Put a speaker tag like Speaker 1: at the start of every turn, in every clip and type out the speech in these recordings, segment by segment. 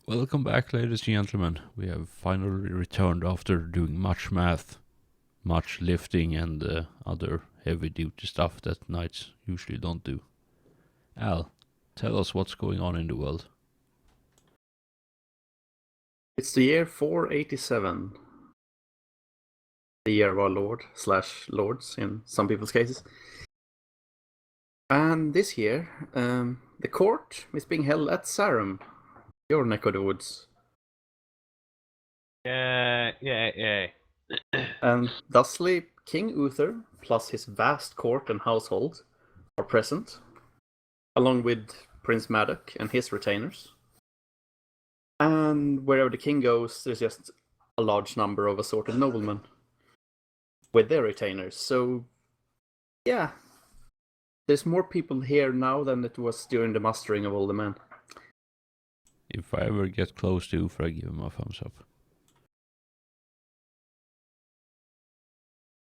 Speaker 1: Welcome back, ladies and gentlemen. We have finally returned after doing much math, much lifting, and other heavy duty stuff that knights usually don't do. Al, tell us what's going on in the world.
Speaker 2: It's the year 487. The year of our Lord / lords in some people's cases. And this year, the court is being held at Sarum, your neck of the woods.
Speaker 3: Yeah.
Speaker 2: And thusly, King Uther, plus his vast court and household, are present, along with Prince Madoc and his retainers. And wherever the king goes, there's just a large number of assorted noblemen with their retainers. So, yeah, there's more people here now than it was during the mustering of all the men.
Speaker 1: If I ever get close to Ufra, I give him a thumbs up.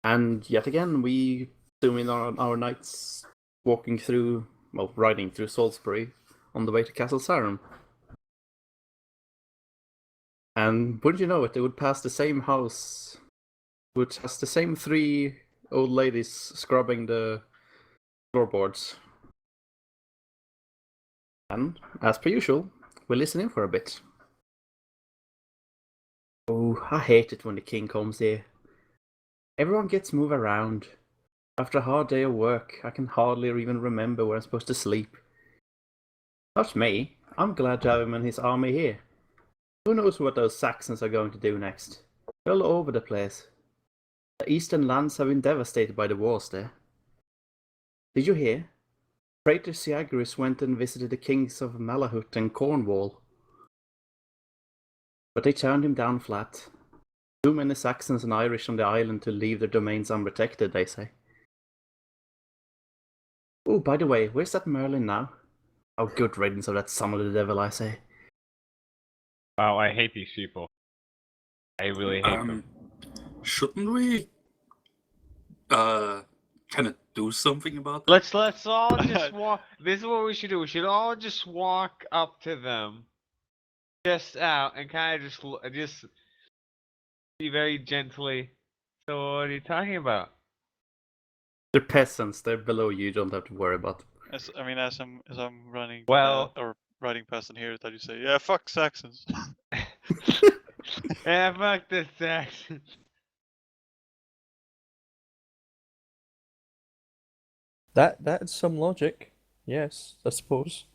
Speaker 2: And yet again, we zoom in on our knights riding through Salisbury on the way to Castle Sarum. And wouldn't you know it, they would pass the same house, which has the same three old ladies scrubbing the floorboards. And, as per usual, we'll listen in for a bit. Oh, I hate it when the king comes here. Everyone gets moved around. After a hard day of work, I can hardly even remember where I'm supposed to sleep. Not me. I'm glad to have him and his army here. Who knows what those Saxons are going to do next? They're all over the place. The eastern lands have been devastated by the wars there. Did you hear? Praetor Syagrius went and visited the kings of Malahut and Cornwall. But they turned him down flat. Too many Saxons and Irish on the island to leave their domains unprotected, they say. Oh, by the way, where's that Merlin now? Oh, good riddance of that son of the devil, I say.
Speaker 3: Wow, I hate these people. I really hate them.
Speaker 4: Shouldn't we kind of do something about that?
Speaker 3: Let's all just walk. This is what we should do. We should all just walk up to them, just out, and kind of just be very gently. So what are you talking about?
Speaker 2: They're peasants, they're below you don't have to worry about them.
Speaker 5: As I'm running
Speaker 3: Well-
Speaker 5: or riding past and here that you say, yeah, fuck Saxons.
Speaker 3: Yeah, fuck this Saxon.
Speaker 6: That's some logic. Yes, I suppose.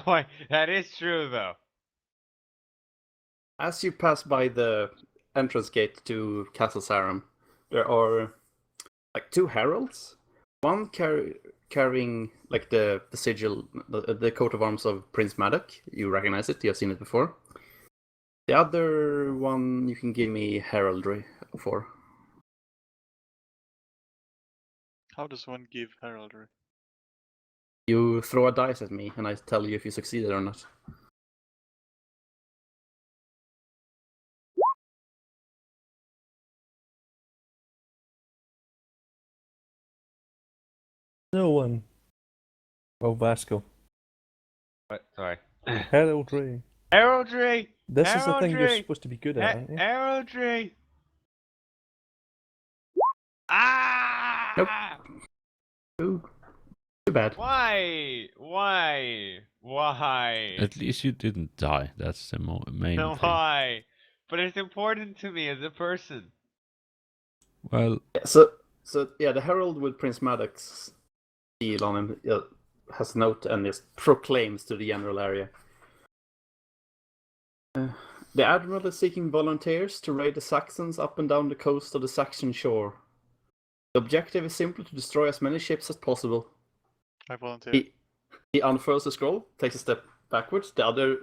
Speaker 3: Boy, that is true though.
Speaker 2: As you pass by the entrance gate to Castle Sarum, there are like two heralds. One carrying like the sigil, the coat of arms of Prince Madoc. You recognize it, you have seen it before. The other one you can give me heraldry for.
Speaker 5: How does one give heraldry?
Speaker 2: You throw a dice at me and I tell you if you succeeded or not.
Speaker 6: No one. Well, Vasco.
Speaker 3: What? Sorry.
Speaker 6: Heraldry.
Speaker 3: Heraldry.
Speaker 6: This is the thing you're
Speaker 3: Heraldry!
Speaker 6: supposed to be good at, aren't you?
Speaker 3: Heraldry. Ah!
Speaker 2: Ooh, too bad.
Speaker 3: Why?
Speaker 1: At least you didn't die. That's the main
Speaker 3: No,
Speaker 1: thing.
Speaker 3: why? But it's important to me as a person.
Speaker 1: Well,
Speaker 2: So yeah, the herald with Prince Madoc's seal on him has a note and just proclaims to the general area. The Admiral is seeking volunteers to raid the Saxons up and down the coast of the Saxon shore. The objective is simply to destroy as many ships as possible.
Speaker 5: I volunteer.
Speaker 2: He unfurls the scroll, takes a step backwards. The other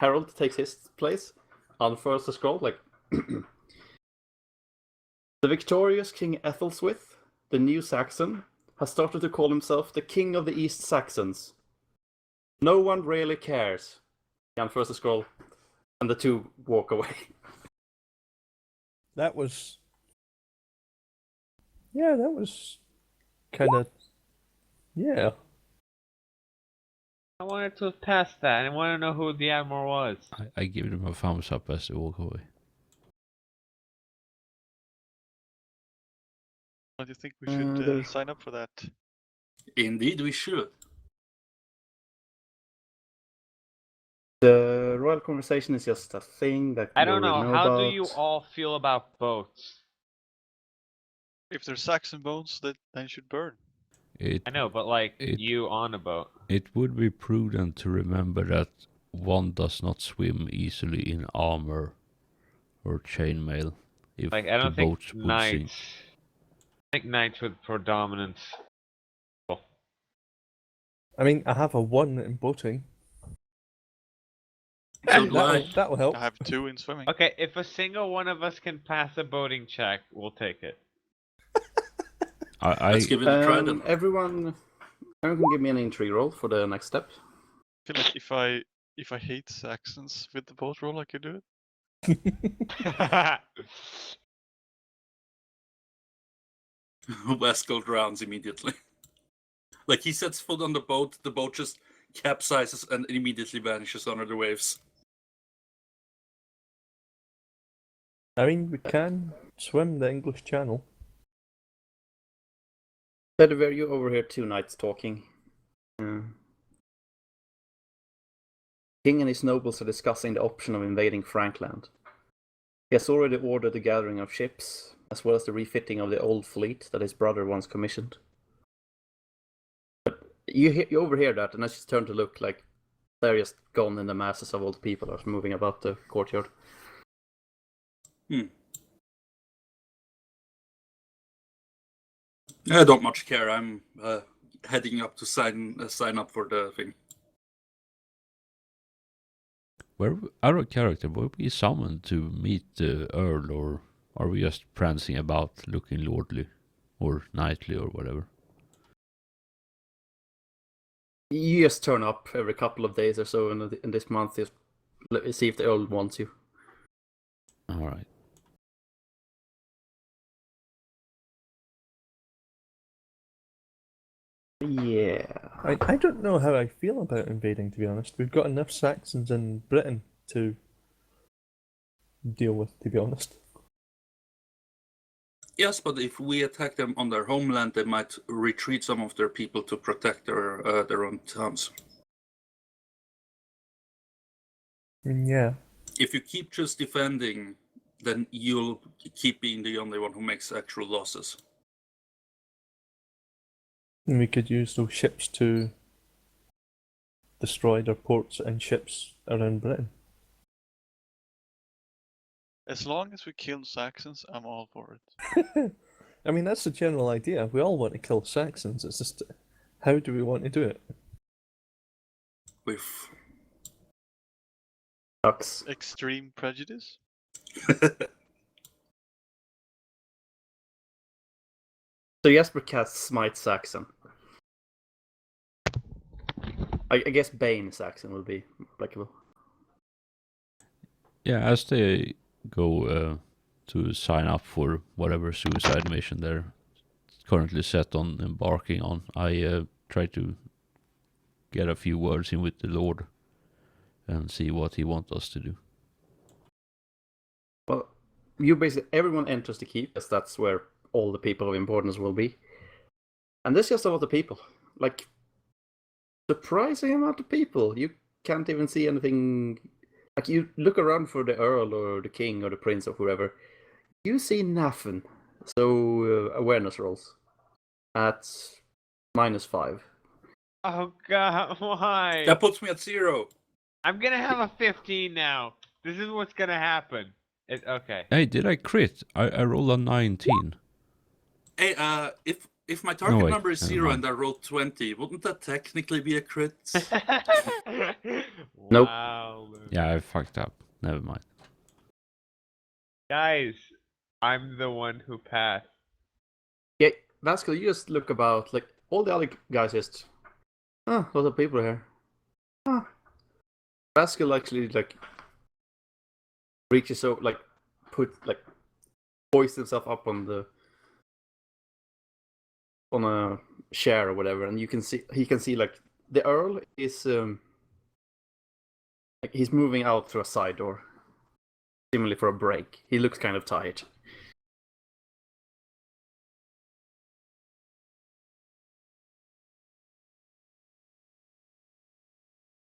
Speaker 2: herald takes his place, unfurls the scroll, like... The victorious King Ethelswith, the new Saxon, has started to call himself the King of the East Saxons. No one really cares. He unfurls the scroll, and the two walk away.
Speaker 6: That was... Yeah, that was... kind of... Yeah.
Speaker 3: I want wanted to have passed that. I want to know who the admiral was.
Speaker 1: I give them a thumbs up as they walk away.
Speaker 5: What do you think we should
Speaker 2: there's-
Speaker 5: sign up for that?
Speaker 4: Indeed, we should.
Speaker 2: The royal conversation is just a thing that
Speaker 3: I
Speaker 2: you
Speaker 3: don't know.
Speaker 2: already
Speaker 3: How
Speaker 2: about.
Speaker 3: do you all feel about boats?
Speaker 5: If they're Saxon bones, then you should burn.
Speaker 3: I know, but like
Speaker 1: It-
Speaker 3: you on a boat.
Speaker 1: It would be prudent to remember that one does not swim easily in armor or chainmail if
Speaker 3: Like I
Speaker 1: the
Speaker 3: don't think
Speaker 1: boats would
Speaker 3: knights.
Speaker 1: sink.
Speaker 3: I think knights with predominance.
Speaker 6: I mean, I have a 1 in boating.
Speaker 4: So do I.
Speaker 6: That'll help.
Speaker 5: I have 2 in swimming.
Speaker 3: Okay, if a single one of us can pass a boating check, we'll take it.
Speaker 1: I
Speaker 4: Let's give it a try then.
Speaker 2: Everyone can give me an intrigue roll for the next step.
Speaker 5: I feel like if I hate Saxons with the boat roll, I could do it.
Speaker 4: Westgold drowns immediately. Like he sets foot on the boat just capsizes and immediately vanishes under the waves.
Speaker 6: I mean, we can swim the English Channel.
Speaker 2: Bedivere, you overhear two knights talking. King and his nobles are discussing the option of invading Frankland. He has already ordered the gathering of ships, as well as the refitting of the old fleet that his brother once commissioned. But you overhear that, and as you turn to look, like they're just gone in the masses of old people are moving about the courtyard.
Speaker 4: I don't much care. I'm heading up to sign up for the thing.
Speaker 1: out of character, were we summoned to meet the Earl, or are we just prancing about looking lordly or knightly or whatever?
Speaker 2: You just turn up every couple of days or so in this month, just see if the Earl wants you.
Speaker 1: Alright.
Speaker 2: Yeah.
Speaker 6: I don't know how I feel about invading, to be honest. We've got enough Saxons in Britain to deal with, to be honest.
Speaker 4: Yes, but if we attack them on their homeland, they might retreat some of their people to protect their own towns.
Speaker 6: Yeah.
Speaker 4: If you keep just defending, then you'll keep being the only one who makes actual losses.
Speaker 6: And we could use those ships to destroy their ports and ships around Britain.
Speaker 5: As long as we kill Saxons, I'm all for it.
Speaker 6: I mean, that's the general idea. We all want to kill Saxons. It's just, how do we want to do it?
Speaker 4: With
Speaker 2: Sucks.
Speaker 5: Extreme prejudice?
Speaker 2: So Jesper casts Smite Saxon. I guess Bane Saxon will be applicable.
Speaker 1: Yeah, as they go to sign up for whatever suicide mission they're currently set on embarking on, I try to get a few words in with the Lord and see what he wants us to do.
Speaker 2: Well, you basically everyone enters the keep, as that's where all the people of importance will be. And there's just a lot of people. Like, surprising amount of people. You can't even see anything. Like, you look around for the Earl or the King or the Prince or whoever. You see nothing. So, awareness rolls. At -5.
Speaker 3: Oh god, why?
Speaker 4: that puts me at 0.
Speaker 3: I'm gonna have a 15 now. This is what's gonna happen. Okay.
Speaker 1: Hey, did I crit? I rolled a 19.
Speaker 4: Hey, if my target
Speaker 1: wait,
Speaker 4: number is
Speaker 1: never
Speaker 4: 0
Speaker 1: mind.
Speaker 4: and I rolled 20, wouldn't that technically be a crit?
Speaker 2: Nope.
Speaker 3: Wow. Luke.
Speaker 1: Yeah, I fucked up. Never mind.
Speaker 3: Guys, I'm the one who passed.
Speaker 2: Yeah, Vasco, you just look about. Like, all the other guys just. Oh, lots of people here. Ah. Vasco actually, like, reaches out, like, hoists himself up on a chair or whatever, and he can see like the Earl is Like he's moving out through a side door, seemingly for a break. He looks kind of tired.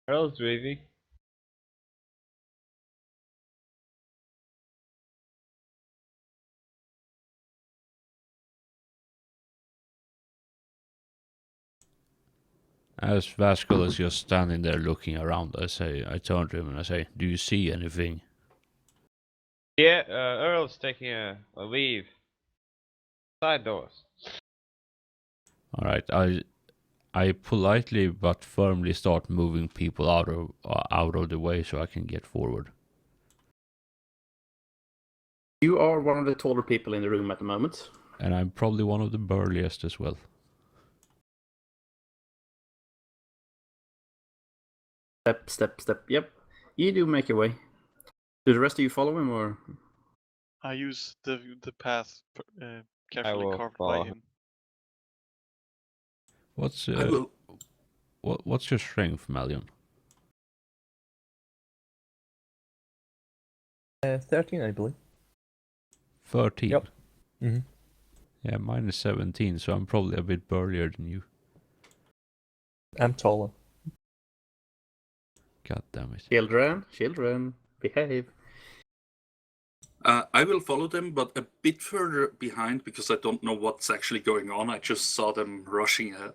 Speaker 3: Earl's wavy.
Speaker 1: As Vascal is just standing there looking around, I turn to him and I say, "Do you see anything?"
Speaker 3: Yeah, Earl's taking a leave. Side doors.
Speaker 1: All right, I politely but firmly start moving people out of the way so I can get forward.
Speaker 2: You are one of the taller people in the room at the moment.
Speaker 1: And I'm probably one of the burliest as well.
Speaker 2: Step, step, step. Yep. You do make your way. Do the rest of you follow him, or
Speaker 5: I use the path carefully
Speaker 3: will
Speaker 5: carved
Speaker 3: follow
Speaker 5: by
Speaker 3: him.
Speaker 5: him.
Speaker 1: What's
Speaker 4: I will.
Speaker 1: what's your strength, Malion?
Speaker 6: 13, I believe.
Speaker 1: 13.
Speaker 6: Yep. Mm-hmm.
Speaker 1: Yeah, mine is 17, so I'm probably a bit burlier than you.
Speaker 6: I'm taller.
Speaker 1: God damn it.
Speaker 2: children, behave.
Speaker 4: I will follow them, but a bit further behind because I don't know what's actually going on. I just saw them rushing ahead.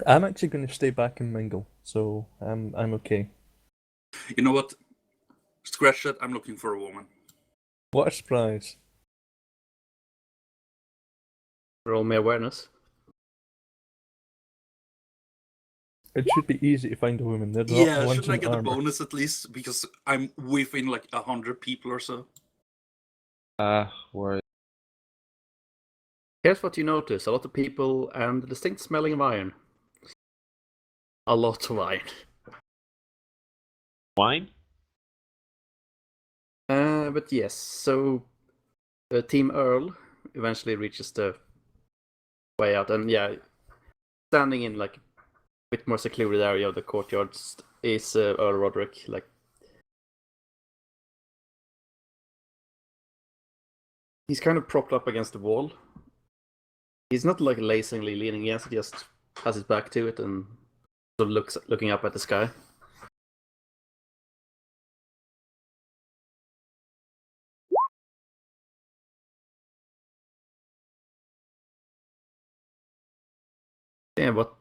Speaker 6: I'm actually going to stay back and mingle, so I'm okay.
Speaker 4: You know what? Scratch that. I'm looking for a woman.
Speaker 6: What a surprise.
Speaker 2: Roll me awareness.
Speaker 6: It should be easy to find a woman. They're not the
Speaker 4: Yeah,
Speaker 6: ones
Speaker 4: shouldn't I
Speaker 6: in
Speaker 4: get a
Speaker 6: armor.
Speaker 4: bonus at least? Because I'm within like 100 people or so.
Speaker 3: Where?
Speaker 2: Here's what you notice: a lot of people and the distinct smelling of iron. A lot of iron.
Speaker 3: Wine?
Speaker 2: But yes, so Team Earl eventually reaches the way out, and yeah, standing in like a bit more secluded area of the courtyard is Earl Roderick. Like, he's kind of propped up against the wall. He's not like lazily leaning against it; he just has his back to it and sort of looking up at the sky. Yeah, but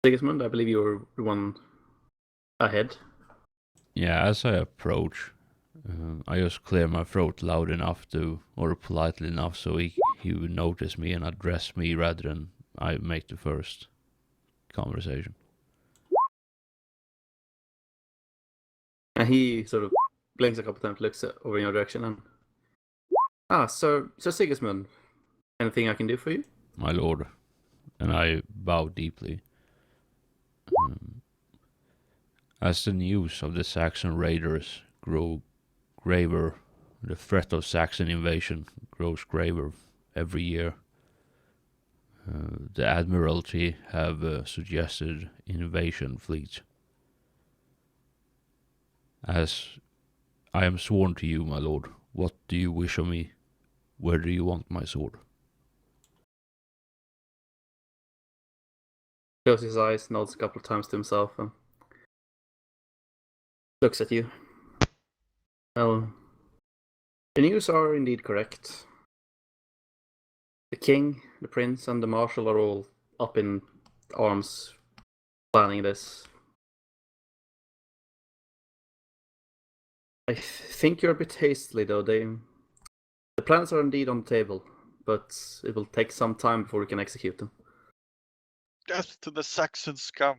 Speaker 2: Sigismund, I believe you were the one ahead.
Speaker 1: Yeah, as I approach, I just clear my throat loud enough or politely enough so he would notice me and address me rather than I make the first conversation.
Speaker 2: And he sort of blinks a couple times, looks over in your direction, and Sir Sigismund, anything I can do for you?
Speaker 1: My lord, and I bow deeply. As the news of the Saxon raiders grow graver, the threat of Saxon invasion grows graver every year. The Admiralty have suggested invasion fleet. As I am sworn to you, my lord, what do you wish of me? Where do you want my sword?
Speaker 2: Closes his eyes, nods a couple of times to himself, and looks at you. Well, the news are indeed correct. The king, the prince, and the marshal are all up in arms planning this. I think you're a bit hastily, though. The plans are indeed on the table, but it will take some time before we can execute them.
Speaker 5: Death to the Saxon scum.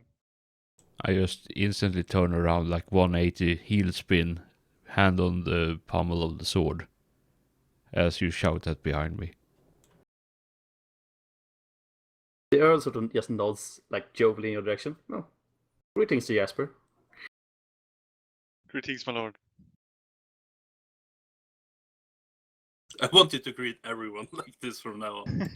Speaker 1: I just instantly turn around like 180, heel spin, hand on the pommel of the sword, as you shout that behind me.
Speaker 2: The Earl sort of just nods, like jovially in your direction. Oh, greetings to Jasper.
Speaker 5: Greetings, my lord.
Speaker 4: I want you to greet everyone like this from now on.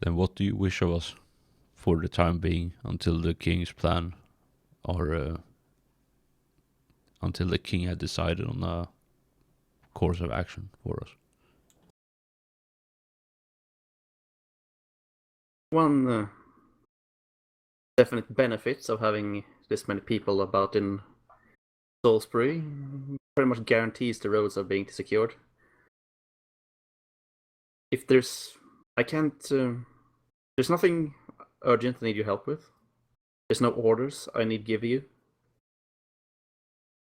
Speaker 1: Then what do you wish of us for the time being until the king's plan, or until the king had decided on a course of action for us?
Speaker 2: One definite benefits of having this many people about in Salisbury pretty much guarantees the roads are being secured. If there's nothing urgent I need your help with. There's no orders I need give you.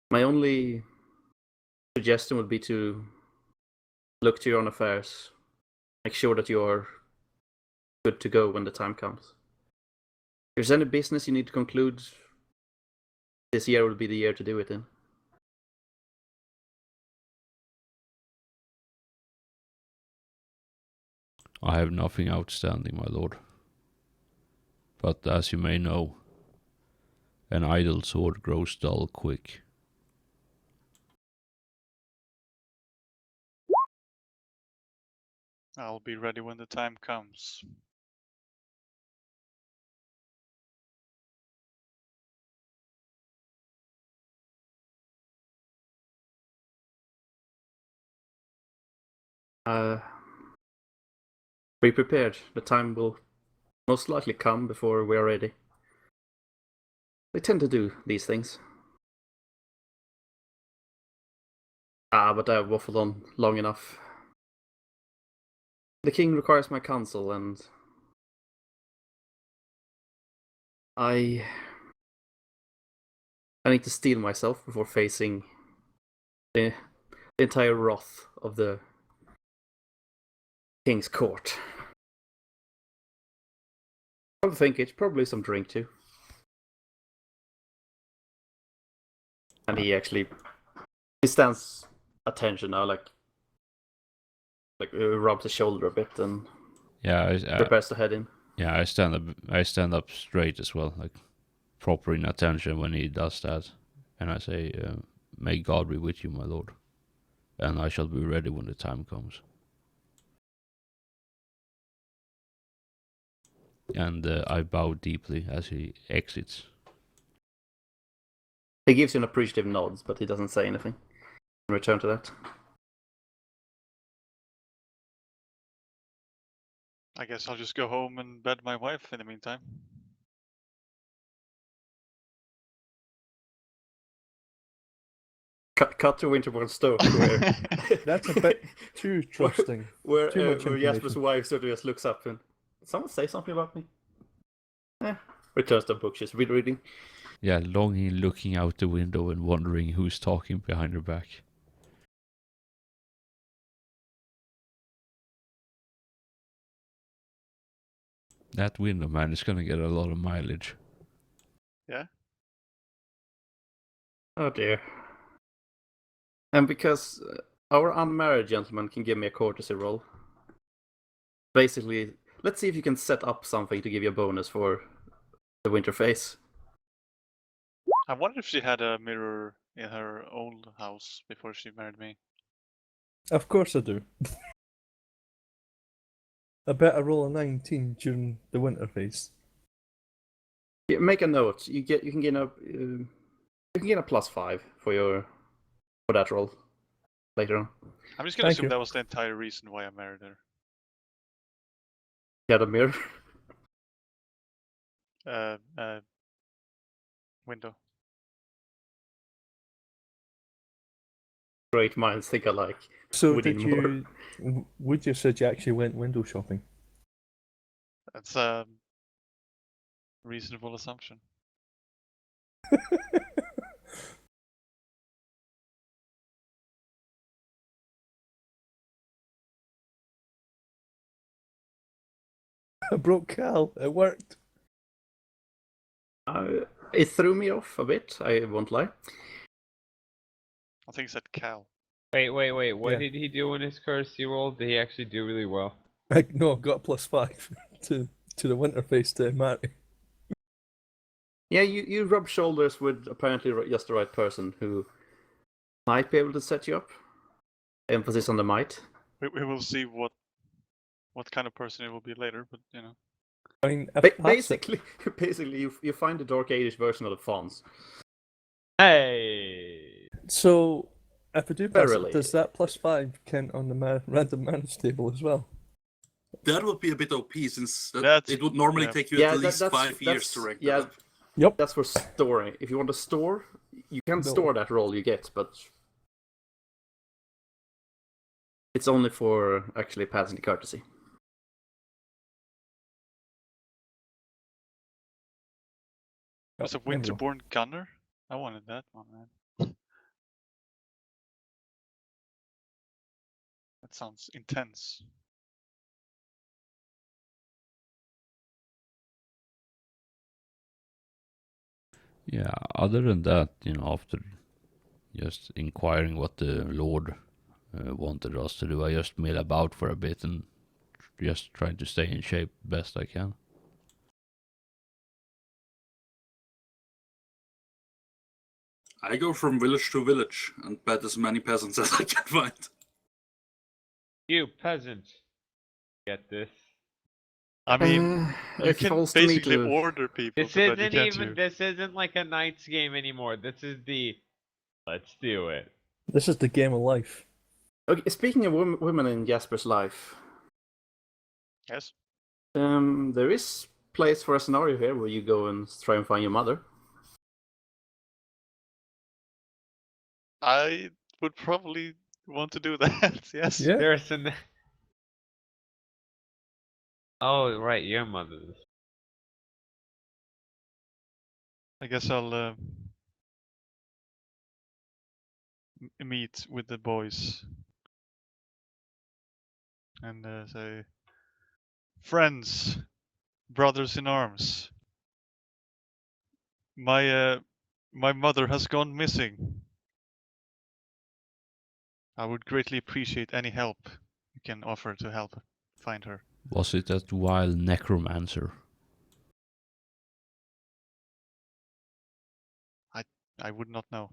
Speaker 2: My only suggestion would be to look to your own affairs. Make sure that you are good to go when the time comes. If there's any business you need to conclude, this year will be the year to do it in.
Speaker 1: I have nothing outstanding, my lord. But as you may know, an idle sword grows dull quick.
Speaker 5: I'll be ready when the time comes.
Speaker 2: Be prepared. The time will most likely come before we are ready. They tend to do these things. But I've waffled on long enough. The king requires my counsel, and I need to steel myself before facing the entire wrath of the king's court. I think it's probably some drink too. And he stands attention now, like rubs his shoulder a bit and
Speaker 1: Yeah,
Speaker 2: prepares to head in.
Speaker 1: yeah, I stand up straight as well, like proper in attention when he does that, and I say, "May God be with you, my lord, and I shall be ready when the time comes." And I bow deeply as he exits.
Speaker 2: He gives you an appreciative nod, but he doesn't say anything in return to that.
Speaker 5: I guess I'll just go home and bed my wife in the meantime.
Speaker 2: Cut to Winterborn Stoke, where
Speaker 6: That's a bit too trusting.
Speaker 2: where
Speaker 6: Too much
Speaker 2: Jasper's
Speaker 6: information.
Speaker 2: wife sort of just looks up and, someone say something about me? Returns to the book she's reading.
Speaker 1: Yeah, longing, looking out the window and wondering who's talking behind her back. That window, man, is gonna get a lot of mileage.
Speaker 5: Yeah?
Speaker 2: Oh dear. And because our unmarried gentleman can give me a courtesy roll. Basically, let's see if you can set up something to give you a bonus for the winter phase.
Speaker 5: I wonder if she had a mirror in her old house before she married me.
Speaker 6: Of course I do. I bet I roll a 19 during the winter phase.
Speaker 2: Yeah, make a note. You can gain a +5 for that roll later on.
Speaker 5: I'm just gonna
Speaker 6: Thank
Speaker 5: assume
Speaker 6: you.
Speaker 5: that was the entire reason why I married her.
Speaker 2: Yeah, the mirror.
Speaker 5: Window.
Speaker 2: Great minds think alike.
Speaker 6: So
Speaker 2: We
Speaker 6: did
Speaker 2: need more.
Speaker 6: you? Would you said you actually went window shopping?
Speaker 5: That's a reasonable assumption.
Speaker 6: I broke Cal. It worked.
Speaker 2: It threw me off a bit, I won't lie.
Speaker 5: I think it said Cal.
Speaker 3: Wait. What
Speaker 6: Yeah.
Speaker 3: did he do in his courtesy roll? Did he actually do really well?
Speaker 6: No, I got a +5 to the winter phase to marry.
Speaker 2: Yeah, you rub shoulders with apparently just the right person who might be able to set you up. Emphasis on the might.
Speaker 5: We will see what what kind of person it will be later, but you know.
Speaker 6: I mean, if
Speaker 2: Ba-
Speaker 6: passive-
Speaker 2: basically, you find the Dark Age version of the fonts.
Speaker 3: Hey.
Speaker 6: So, if I do pass
Speaker 2: Verily.
Speaker 6: it, does that +5 count on the random manage table as well?
Speaker 4: That would be a bit OP since
Speaker 5: That's-
Speaker 4: it would normally
Speaker 5: yeah.
Speaker 4: take you
Speaker 2: Yeah,
Speaker 4: at least
Speaker 2: that's
Speaker 4: 5 years to rank
Speaker 2: yeah,
Speaker 4: that up.
Speaker 6: Yep.
Speaker 2: that's for storing. If you want to store, you can
Speaker 6: No.
Speaker 2: store that roll you get, but it's only for actually passing the courtesy.
Speaker 5: There's a
Speaker 6: Oh, there we go.
Speaker 5: Winterborn Gunner. I wanted that one, man. That sounds intense.
Speaker 1: Yeah, other than that, after just inquiring what the Lord wanted us to do, I just mill about for a bit and just trying to stay in shape best I can.
Speaker 4: I go from village to village and pet as many peasants as I can find.
Speaker 3: You peasant. Get this.
Speaker 5: I mean, you
Speaker 2: it
Speaker 5: can
Speaker 2: falls to me
Speaker 5: basically
Speaker 2: to-
Speaker 5: order people
Speaker 3: This
Speaker 5: to bed, you
Speaker 3: isn't
Speaker 5: can't
Speaker 3: even.
Speaker 5: you?
Speaker 3: This isn't like a Knights game anymore. This is the. Let's do it.
Speaker 6: This is the game of life.
Speaker 2: Okay, speaking of women in Jasper's life,
Speaker 5: Yes.
Speaker 2: there is place for a scenario here where you go and try and find your mother.
Speaker 5: I would probably want to do that, yes.
Speaker 6: Yeah.
Speaker 3: There's an. Oh right, your mother's.
Speaker 5: I guess I'll meet with the boys and say, friends, brothers in arms, my mother has gone missing. I would greatly appreciate any help you can offer to help find her.
Speaker 1: Was it that wild necromancer?
Speaker 5: I would not know.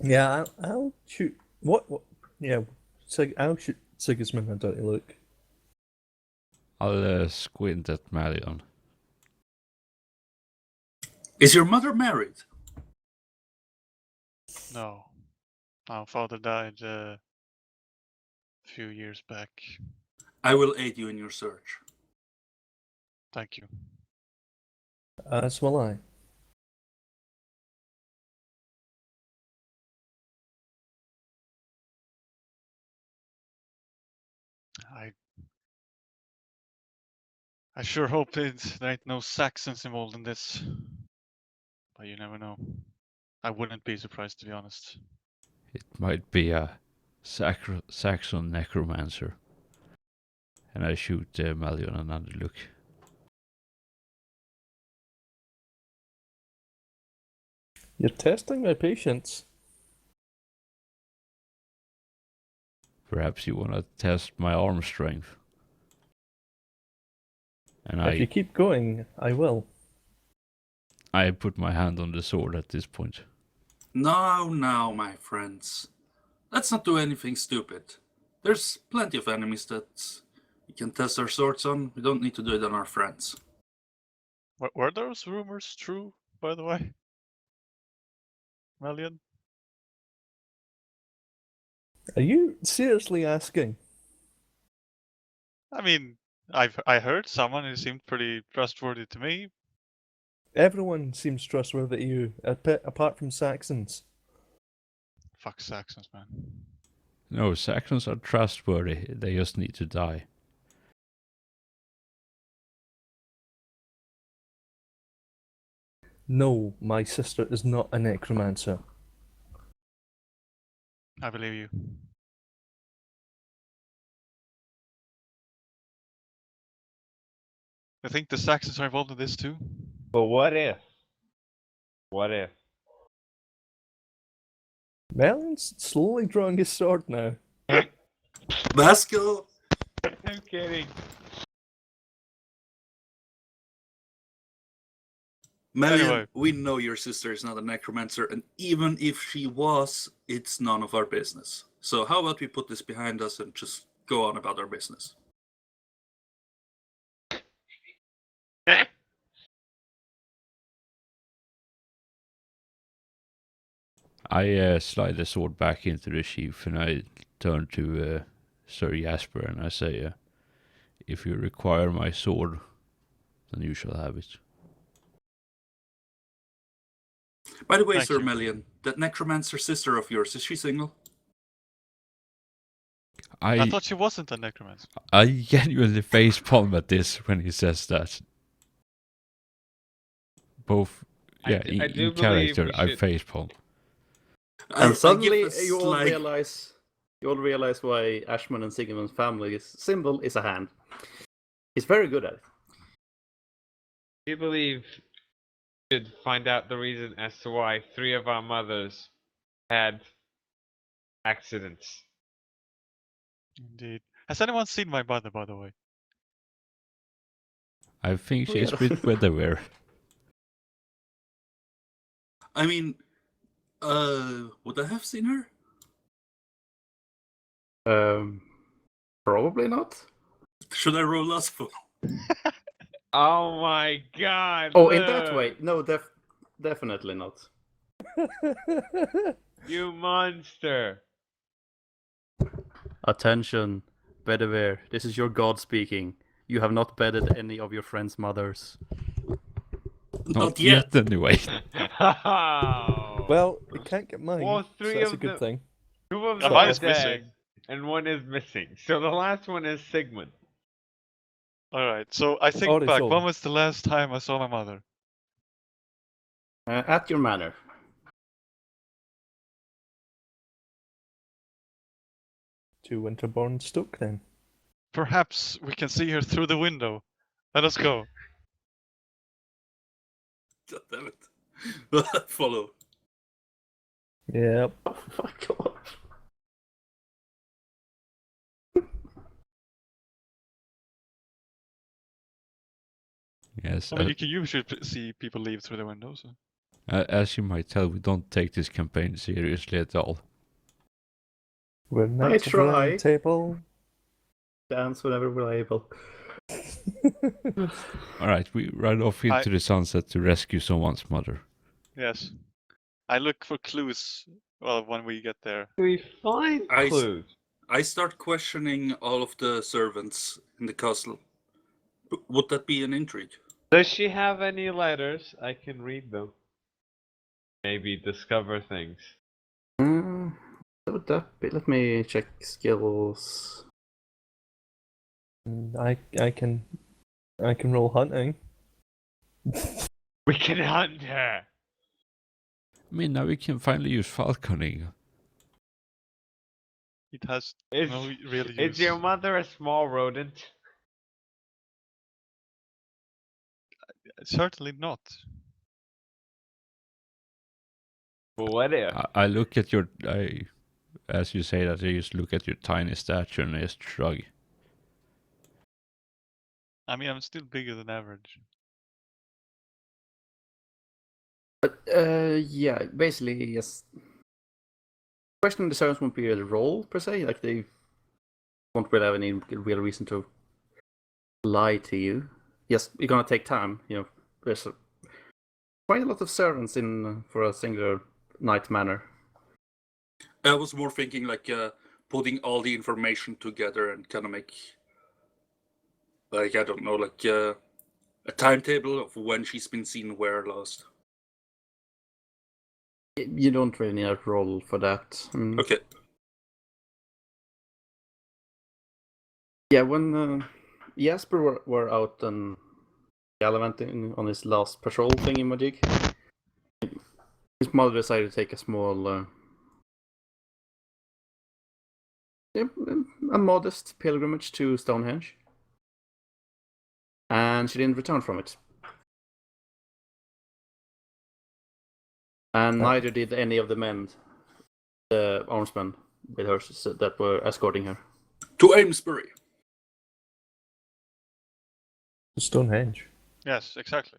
Speaker 6: Yeah, I'll shoot. What? Yeah, I'll shoot Sigismund a dirty look.
Speaker 1: I'll squint at Malion.
Speaker 4: Is your mother married?
Speaker 5: No. Our father died a few years back.
Speaker 4: I will aid you in your search.
Speaker 5: Thank you.
Speaker 6: As will I.
Speaker 5: I sure hope there ain't no Saxons involved in this. But you never know. I wouldn't be surprised, to be honest.
Speaker 1: It might be a Saxon necromancer. And I shoot Malion another look.
Speaker 6: You're testing my patience.
Speaker 1: Perhaps you want to test my arm strength. And
Speaker 6: If you keep going, I will.
Speaker 1: I put my hand on the sword at this point.
Speaker 4: No, my friends. Let's not do anything stupid. There's plenty of enemies that we can test our swords on. We don't need to do it on our friends.
Speaker 5: Were those rumors true, by the way? Melian?
Speaker 6: Are you seriously asking?
Speaker 5: I mean, I heard someone who seemed pretty trustworthy to me.
Speaker 6: Everyone seems trustworthy to you, apart from Saxons.
Speaker 5: Fuck Saxons, man.
Speaker 1: No, Saxons are trustworthy. They just need to die.
Speaker 6: No, my sister is not a necromancer.
Speaker 5: I believe you. I think the Saxons are involved in this too.
Speaker 3: But what if? What if?
Speaker 6: Melon's slowly drawing his sword now.
Speaker 4: Vasco!
Speaker 3: I'm kidding.
Speaker 4: Marion,
Speaker 5: Anyway.
Speaker 4: we know your sister is not a necromancer, and even if she was, it's none of our business. So how about we put this behind us and just go on about our business.
Speaker 1: I slide the sword back into the sheath and I turn to Sir Jasper and I say, if you require my sword, then you shall have it.
Speaker 4: By the way,
Speaker 5: Thank
Speaker 4: Sir
Speaker 5: you.
Speaker 4: Melian, that necromancer sister of yours, is she single?
Speaker 5: I
Speaker 1: I
Speaker 5: thought she wasn't a necromancer.
Speaker 1: genuinely facepalm at this when he says that. Both, yeah,
Speaker 3: I
Speaker 1: in
Speaker 3: do believe
Speaker 1: character,
Speaker 3: we
Speaker 1: I
Speaker 3: should-
Speaker 1: facepalm.
Speaker 2: And
Speaker 4: I
Speaker 2: suddenly
Speaker 4: give a
Speaker 2: you all
Speaker 4: slight-
Speaker 2: realize why Ashman and Sigmund's family's symbol is a hand. He's very good at it.
Speaker 3: I do believe we should find out the reason as to why 3 of our mothers had accidents.
Speaker 5: Indeed. Has anyone seen my mother, by the way?
Speaker 1: I think
Speaker 2: Oh,
Speaker 1: she's
Speaker 2: yeah.
Speaker 1: a bit weather-aware.
Speaker 4: I mean, would I have seen her?
Speaker 2: Probably not.
Speaker 4: Should I roll lustful?
Speaker 3: Oh my god!
Speaker 2: Oh, in that way,
Speaker 3: look,
Speaker 2: no, definitely not.
Speaker 3: You monster!
Speaker 2: Attention, Bedivere, this is your god speaking. You have not bedded any of your friends' mothers.
Speaker 4: Not yet.
Speaker 1: Anyway.
Speaker 6: Well, it can't get mine.
Speaker 3: Well,
Speaker 6: so
Speaker 3: 3
Speaker 6: that's a
Speaker 3: of
Speaker 6: good
Speaker 3: them-
Speaker 6: thing.
Speaker 3: 2 of
Speaker 5: Yeah,
Speaker 3: them
Speaker 5: mine's
Speaker 3: are dead,
Speaker 5: missing.
Speaker 3: and 1 is missing. So the last one is Sigmund.
Speaker 5: Alright, so I think
Speaker 6: Alright,
Speaker 5: back.
Speaker 6: so-
Speaker 5: When was the last time I saw my mother?
Speaker 2: At your manor.
Speaker 6: To Winterborn Stoke, then.
Speaker 5: Perhaps we can see her through the window. Let us go.
Speaker 4: God damn it. Follow.
Speaker 6: Yep.
Speaker 2: Oh my god.
Speaker 1: Yes,
Speaker 5: I mean, you can usually see people leave through the windows. So.
Speaker 1: as you might tell, we don't take this campaign seriously at all.
Speaker 6: We're knights of the
Speaker 2: try.
Speaker 6: round table.
Speaker 2: Dance whenever we're able.
Speaker 1: Alright, we ride off into the sunset to rescue someone's mother.
Speaker 5: Yes. I look for clues. Well, when we get there.
Speaker 3: We find
Speaker 4: I-
Speaker 3: clues.
Speaker 4: I start questioning all of the servants in the castle. Would that be an intrigue?
Speaker 3: Does she have any letters? I can read them. Maybe discover things.
Speaker 2: What would that be? Let me check skills.
Speaker 6: I can roll hunting.
Speaker 3: We can hunt her.
Speaker 1: I mean, now we can finally use falconing.
Speaker 5: It has
Speaker 3: Is,
Speaker 5: no real use.
Speaker 3: is your mother a small rodent?
Speaker 5: Certainly not.
Speaker 3: What if?
Speaker 1: I look at your, as you say that, I just look at your tiny stature and I just shrug.
Speaker 5: I mean, I'm still bigger than average.
Speaker 2: But yeah, basically, yes. Questioning the servants won't be a role per se. Like they won't really have any real reason to lie to you. Yes, you're gonna take time. You know, there's quite a lot of servants in for a singular night manor.
Speaker 4: I was more thinking like putting all the information together and kind of make, like, I don't know, like a timetable of when she's been seen where last.
Speaker 2: You don't really need a role for that.
Speaker 4: Okay.
Speaker 2: Yeah, when Jasper were out and gallivanting on his last patrol thingy-majig, his mother decided to take a small, a modest pilgrimage to Stonehenge, and she didn't return from it. And neither did any of the men, the armsmen with her that were escorting her.
Speaker 4: To Amesbury.
Speaker 6: Stonehenge.
Speaker 5: Yes, exactly.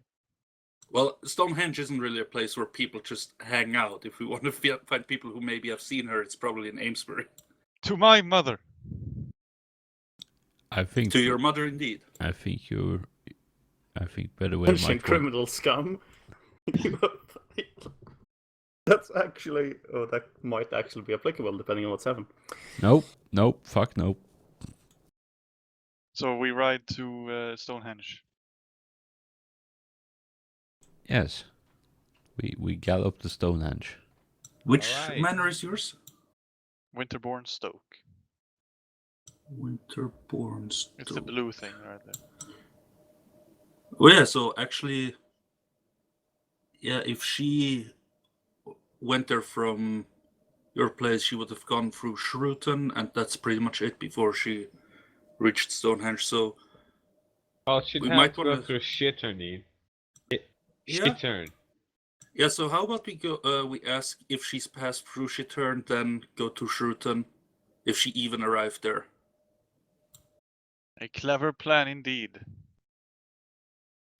Speaker 4: Well, Stonehenge isn't really a place where people just hang out. If we want to find people who maybe have seen her, it's probably in Amesbury.
Speaker 5: To my mother.
Speaker 1: I think
Speaker 4: To your mother, indeed.
Speaker 1: I think Bedouin
Speaker 2: Ancient
Speaker 1: might want,
Speaker 2: criminal scum. That's actually, oh, that might actually be applicable depending on what's happened.
Speaker 1: Nope, fuck nope.
Speaker 5: So we ride to Stonehenge.
Speaker 1: Yes. We gallop to Stonehenge.
Speaker 4: Which
Speaker 3: Alright.
Speaker 4: manor is yours?
Speaker 5: Winterbourne Stoke.
Speaker 4: Winterbourne Stoke.
Speaker 5: It's the blue thing right there.
Speaker 4: Oh yeah, so actually, yeah, if she went there from your place, she would have gone through Shruton, and that's pretty much it before she reached Stonehenge. So
Speaker 3: Well, she'd
Speaker 4: We
Speaker 3: have
Speaker 4: might
Speaker 3: to go
Speaker 4: wanna-
Speaker 3: through Shittern.
Speaker 4: Yeah.
Speaker 3: Shittern.
Speaker 4: yeah, so how about we go? We ask if she's passed through Shittern, then go to Shruton, if she even arrived there.
Speaker 5: A clever plan indeed.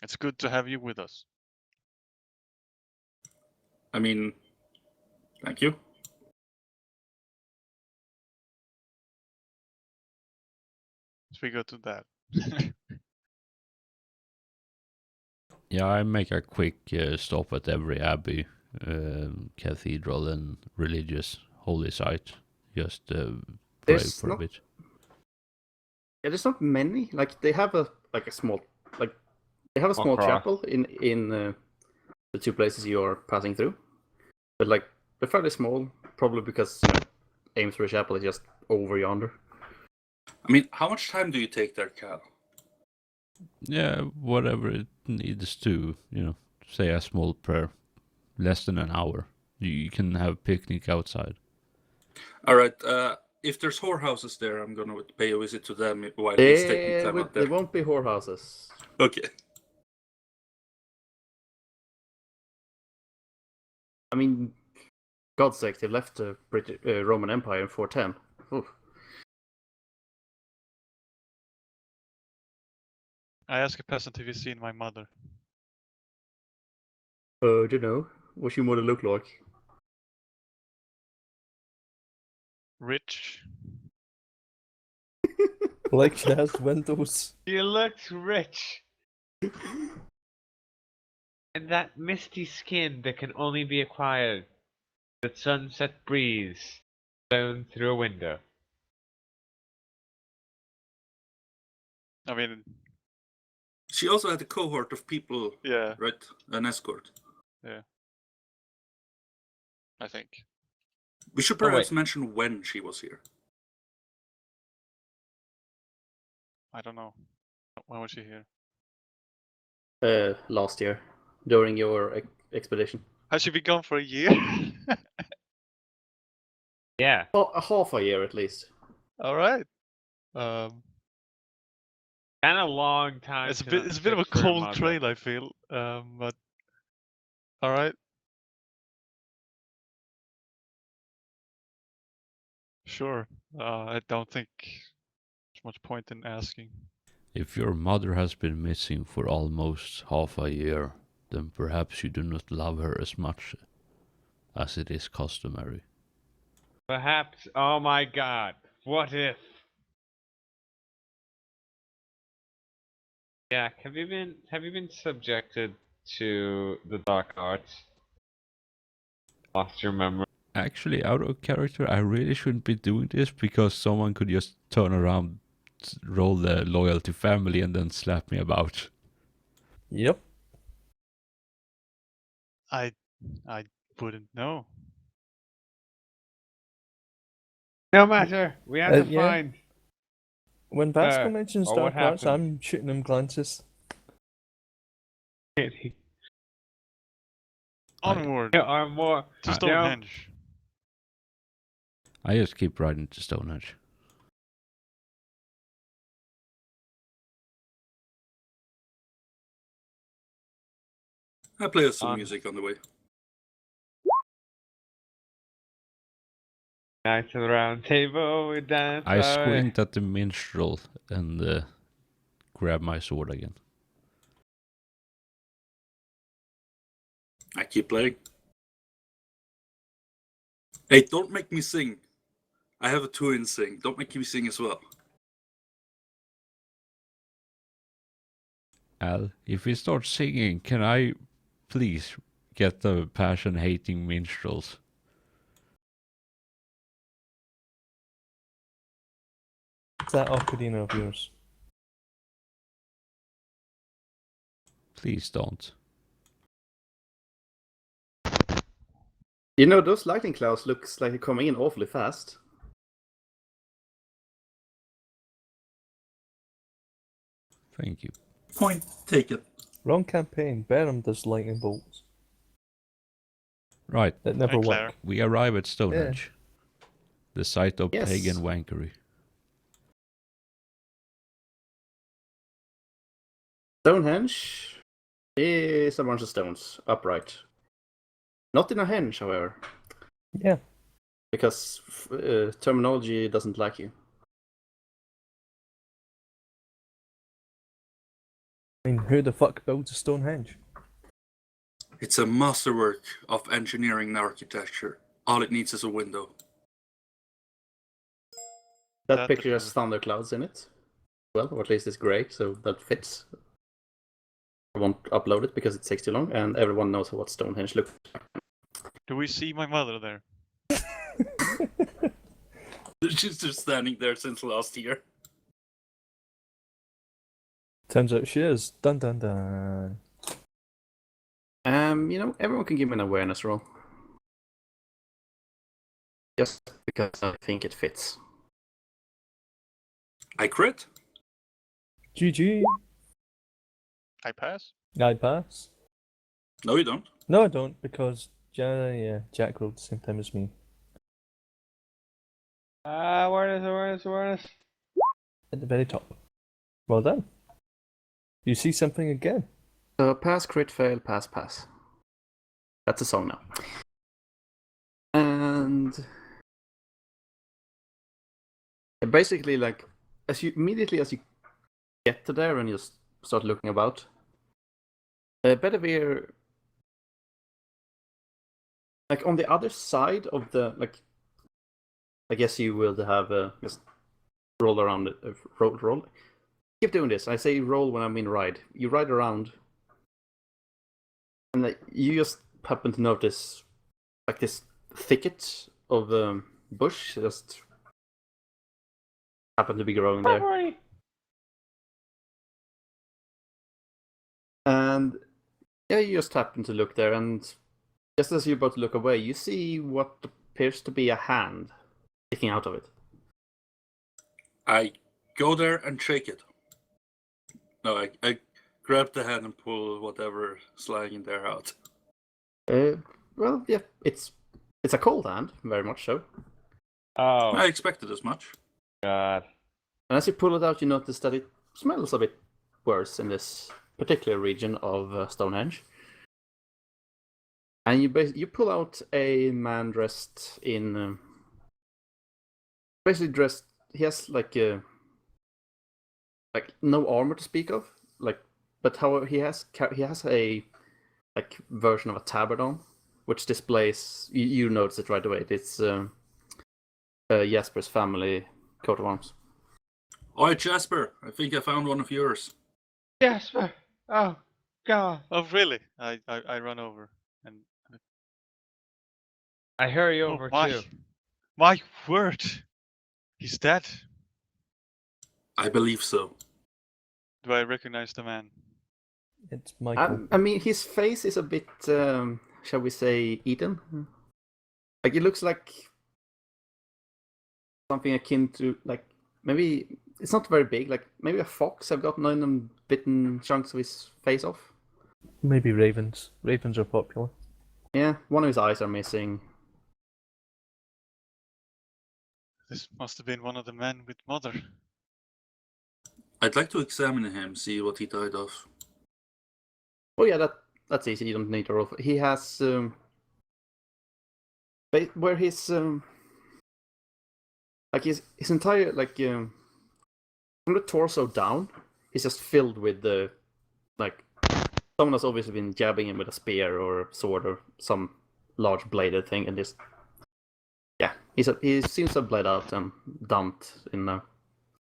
Speaker 5: It's good to have you with us.
Speaker 4: I mean, thank you.
Speaker 5: So we go to that.
Speaker 1: Yeah, I make a quick stop at every abbey, cathedral, and religious holy site. Just pray
Speaker 2: There's
Speaker 1: for a
Speaker 2: not-
Speaker 1: bit.
Speaker 2: Yeah, there's not many. Like they have a small
Speaker 3: Small cross.
Speaker 2: chapel in the two places you are passing through, but like they're fairly small. Probably because Amesbury Chapel is just over yonder.
Speaker 4: I mean, how much time do you take there, Cal?
Speaker 1: Yeah, whatever it needs to, say a small prayer. Less than an hour. You can have picnic outside.
Speaker 4: All right. If there's whorehouses there, I'm gonna pay a visit to them while he's taking time out
Speaker 2: They
Speaker 4: there.
Speaker 2: won't be whorehouses.
Speaker 4: Okay.
Speaker 2: I mean, God's sake, they left the Roman Empire in 410. Oof.
Speaker 5: I ask a peasant if he's seen my mother.
Speaker 2: Don't know. What she mother look like?
Speaker 5: Rich.
Speaker 6: Like she has windows.
Speaker 3: She looks rich. And that misty skin that can only be acquired with sunset breeze blown through a window.
Speaker 5: I mean,
Speaker 4: She also had a cohort of people,
Speaker 5: yeah,
Speaker 4: right? An escort.
Speaker 5: I think.
Speaker 4: We should
Speaker 3: Oh, wait.
Speaker 4: perhaps mention when she was here.
Speaker 5: I don't know. When was she here?
Speaker 2: Last year, during your expedition.
Speaker 5: Has she been gone for a year?
Speaker 3: Yeah.
Speaker 2: Oh, half a year at least.
Speaker 5: All right.
Speaker 3: Kind of long time.
Speaker 5: It's a
Speaker 3: to
Speaker 5: bit.
Speaker 3: not
Speaker 5: It's a bit of a
Speaker 3: search for her
Speaker 5: cold
Speaker 3: mother.
Speaker 5: trail, I feel. But all right. Sure. I don't think there's much point in asking.
Speaker 1: If your mother has been missing for almost half a year, then perhaps you do not love her as much as it is customary.
Speaker 3: Perhaps. Oh my God. What if? Jack, have you been subjected to the dark arts? Lost your memory.
Speaker 1: Actually, out of character, I really shouldn't be doing this because someone could just turn around, roll the loyalty family, and then slap me about.
Speaker 6: Yep.
Speaker 5: I wouldn't know.
Speaker 3: No matter. We have to
Speaker 6: yeah.
Speaker 3: find.
Speaker 6: When Pascal mentions
Speaker 3: or what
Speaker 6: dark arts,
Speaker 3: happened?
Speaker 6: I'm shooting him glances.
Speaker 5: Onward
Speaker 3: There are more.
Speaker 5: to
Speaker 1: I-
Speaker 5: Stonehenge.
Speaker 1: I just keep riding to Stonehenge.
Speaker 4: I play us some
Speaker 3: Um,
Speaker 4: music on the way.
Speaker 3: Knights of the Round Table, we dance.
Speaker 1: I
Speaker 3: our way.
Speaker 1: squint at the minstrel and grab my sword again.
Speaker 4: I keep playing. Hey, don't make me sing. I have a twin sing. Don't make me sing as well.
Speaker 1: Al, if we start singing, can I please get the passion-hating minstrels?
Speaker 6: It's that ocarina of yours.
Speaker 1: Please don't.
Speaker 2: You know, those lightning clouds looks like they're coming in awfully fast.
Speaker 1: Thank you.
Speaker 4: Point taken.
Speaker 6: Wrong campaign. Barum does lightning bolts.
Speaker 1: Right,
Speaker 6: That never
Speaker 5: Hi, Claire.
Speaker 6: worked.
Speaker 1: we arrive at Stonehenge. The site of
Speaker 2: Yes.
Speaker 1: pagan wankery.
Speaker 2: Stonehenge is a bunch of stones, upright. Not in a henge, however,
Speaker 6: Yeah.
Speaker 2: because terminology doesn't like you.
Speaker 6: I mean, who the fuck builds a Stonehenge?
Speaker 4: It's a masterwork of engineering and architecture. All it needs is a window.
Speaker 2: That
Speaker 5: That
Speaker 2: picture
Speaker 5: is
Speaker 2: has thunderclouds in it. Well, or at least it's grey, so that fits. I won't upload it because it takes too long, and everyone knows what Stonehenge looks like.
Speaker 5: Do we see my mother there?
Speaker 4: She's just standing there since last year.
Speaker 6: Turns out she is. Dun dun dun.
Speaker 2: You know, everyone can give me an awareness roll. Just because I think it fits.
Speaker 4: I crit.
Speaker 6: GG.
Speaker 5: I pass.
Speaker 6: I pass.
Speaker 4: No, you don't.
Speaker 6: No, I don't, because Jack rolled the same time as me.
Speaker 3: Awareness.
Speaker 6: At the very top. Well done. You see something again.
Speaker 2: So pass, crit, fail, pass, pass. That's a song now. And basically, like, immediately as you get to there and you start looking about, Bedivere, like on the other side of the, like, I guess you will have just roll around it, roll. Keep doing this. I say roll when I mean ride. You ride around, and you just happen to notice like this thicket of bush just happen to be growing there. And yeah, you just happen to look there, and just as you're about to look away, you see what appears to be a hand sticking out of it.
Speaker 4: I go there and shake it. No, I grab the hand and pull whatever is lying in there out.
Speaker 2: Well, yeah, it's a cold hand, very much so.
Speaker 3: Oh
Speaker 4: I expected as much.
Speaker 3: God.
Speaker 2: And as you pull it out, you notice that it smells a bit worse in this particular region of Stonehenge. And you pull out a man dressed in, basically dressed. He has like no armor to speak of, but however he has a like version of a tabard on, which displays. You notice it right away. It's Jasper's family coat of arms.
Speaker 4: Oi, Jasper, I think I found one of yours.
Speaker 3: Jasper. Oh God.
Speaker 5: Oh, really? I run over and.
Speaker 3: I hurry
Speaker 5: Oh,
Speaker 3: over
Speaker 5: my,
Speaker 3: too.
Speaker 5: my word! He's dead.
Speaker 4: I believe so.
Speaker 5: Do I recognize the man?
Speaker 6: It's Michael.
Speaker 2: I mean, his face is a bit, shall we say, eaten. Like it looks like something akin to like maybe it's not very big. Like maybe a fox have gotten in and bitten chunks of his face off.
Speaker 6: Maybe ravens. Ravens are popular.
Speaker 2: Yeah, one of his eyes are missing.
Speaker 5: This must have been one of the men with mother.
Speaker 4: I'd like to examine him, see what he died of.
Speaker 2: Oh yeah, that's easy. You don't need to roll. He has where his like his entire like from the torso down, he's just filled with the like someone has obviously been jabbing him with a spear or sword or some large bladed thing, and just yeah, he seems to have bled out and dumped in a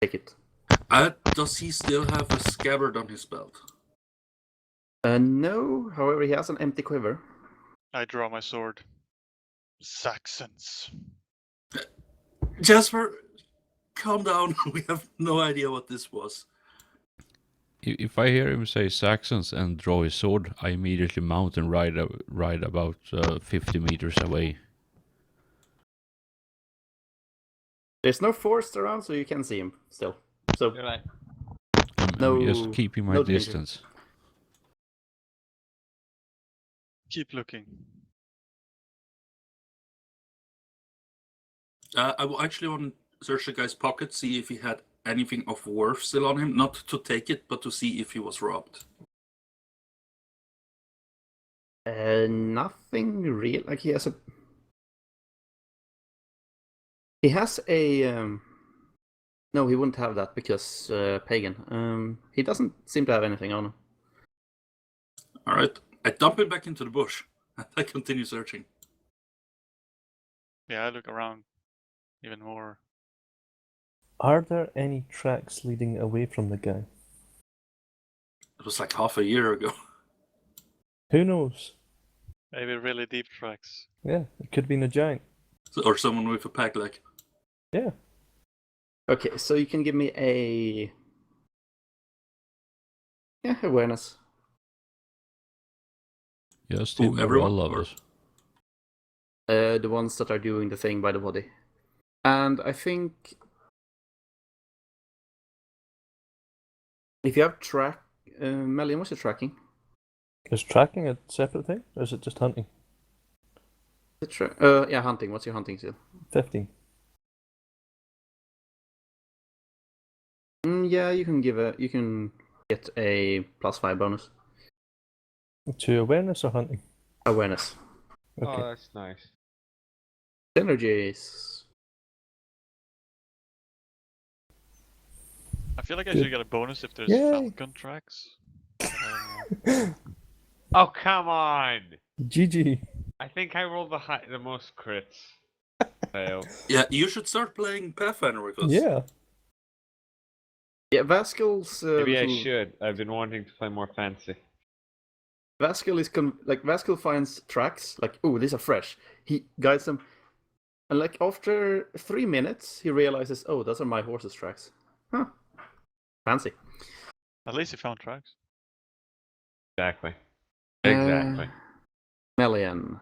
Speaker 2: thicket.
Speaker 4: Does he still have a scabbard on his belt?
Speaker 2: No, however, he has an empty quiver.
Speaker 5: I draw my sword. Saxons.
Speaker 4: Jasper, calm down. We have no idea what this was.
Speaker 1: If I hear him say Saxons and draw his sword, I immediately mount and ride about 50 meters away.
Speaker 2: There's no forest around, so you can see him still. So
Speaker 3: You're like,
Speaker 1: I'm just
Speaker 2: No-
Speaker 1: keeping my
Speaker 2: no danger.
Speaker 1: distance.
Speaker 5: Keep looking.
Speaker 4: I will actually want to search the guy's pocket, see if he had anything of worth still on him. Not to take it, but to see if he was robbed.
Speaker 2: nothing real. Like he has a. He has a. No, he wouldn't have that because pagan. He doesn't seem to have anything on him.
Speaker 4: All right. I dump him back into the bush. I continue searching.
Speaker 5: Yeah, I look around even more.
Speaker 6: Are there any tracks leading away from the guy?
Speaker 4: It was like half a year ago.
Speaker 6: Who knows?
Speaker 5: Maybe really deep tracks.
Speaker 6: Yeah, it could be in a giant.
Speaker 4: Or someone with a pack leg.
Speaker 6: Yeah.
Speaker 2: Okay, so you can give me a. Yeah, awareness.
Speaker 1: Just
Speaker 4: Who,
Speaker 1: him or
Speaker 4: everyone,
Speaker 1: all of
Speaker 4: or-
Speaker 1: us.
Speaker 2: The ones that are doing the thing by the body. And I think if you have track, Melian, what's your tracking?
Speaker 6: Is tracking a separate thing, or is it just hunting?
Speaker 2: Yeah, hunting. What's your hunting skill?
Speaker 6: 15.
Speaker 2: Yeah, you can get a +5 bonus.
Speaker 6: To awareness or hunting?
Speaker 2: Awareness.
Speaker 6: Okay.
Speaker 3: oh, that's nice.
Speaker 2: Synergies.
Speaker 5: I feel like I
Speaker 6: Good.
Speaker 5: should get a bonus if there's
Speaker 6: Yay.
Speaker 5: falcon tracks. Um,
Speaker 3: Oh, come on!
Speaker 6: GG.
Speaker 3: I think I rolled the most crits. Fail.
Speaker 4: Yeah, you should start playing Pathfinder with us.
Speaker 6: Yeah.
Speaker 2: Yeah, Vaskel's.
Speaker 3: Maybe I
Speaker 2: little-
Speaker 3: should. I've been wanting to play more fancy.
Speaker 2: Vaskel is Vaskel finds tracks like, oh, these are fresh. He guides them, and like after 3 minutes, he realizes, oh, those are my horse's tracks. Huh. Fancy.
Speaker 5: at least you found tracks.
Speaker 3: Exactly. Exactly.
Speaker 2: Melian.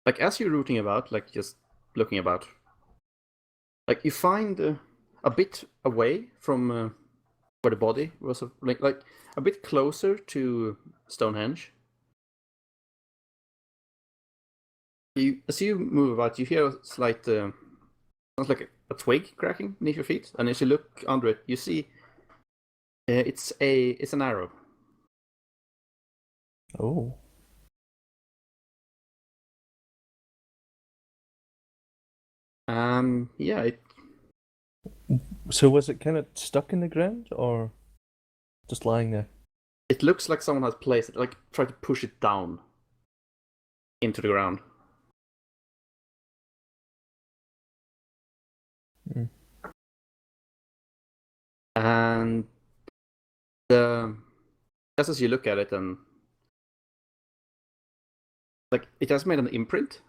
Speaker 2: Like as you're rooting about, like just looking about, like you find a bit away from where the body was, like a bit closer to Stonehenge. As you move about, you hear a slight, sounds like a twig cracking beneath your feet, and as you look under it, you see it's an arrow.
Speaker 6: Oh.
Speaker 2: Yeah,
Speaker 6: So was it kind of stuck in the ground or just lying there?
Speaker 2: it looks like someone has placed it, like tried to push it down into the ground.
Speaker 6: Mm.
Speaker 2: And just as you look at it, and like it has made an imprint,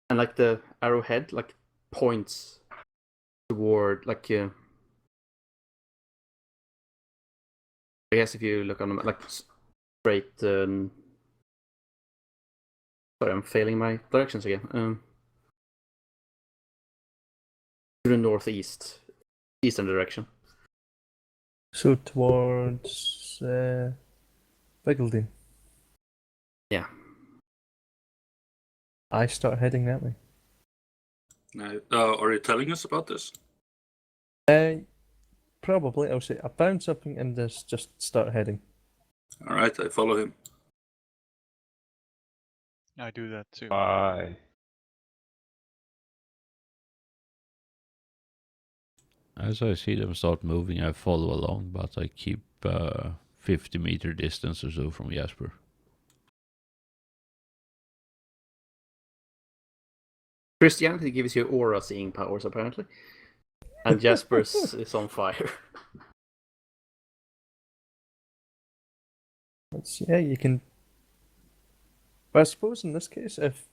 Speaker 2: and like the arrowhead like points toward like I guess if you look on the like straight. Sorry, I'm failing my directions again. To the northeast, eastern direction.
Speaker 6: So towards Biggledine.
Speaker 2: Yeah.
Speaker 6: I start heading that way.
Speaker 4: Are you telling us about this?
Speaker 6: Probably. I'll say I found something and just start heading.
Speaker 4: All right, I follow him.
Speaker 5: I do that too.
Speaker 3: Bye.
Speaker 1: As I see them start moving, I follow along, but I keep 50-meter distance or so from Jasper.
Speaker 2: Christianity gives you aura seeing powers, apparently. And Jasper's is on fire.
Speaker 6: Yeah, you can. But I suppose in this case, if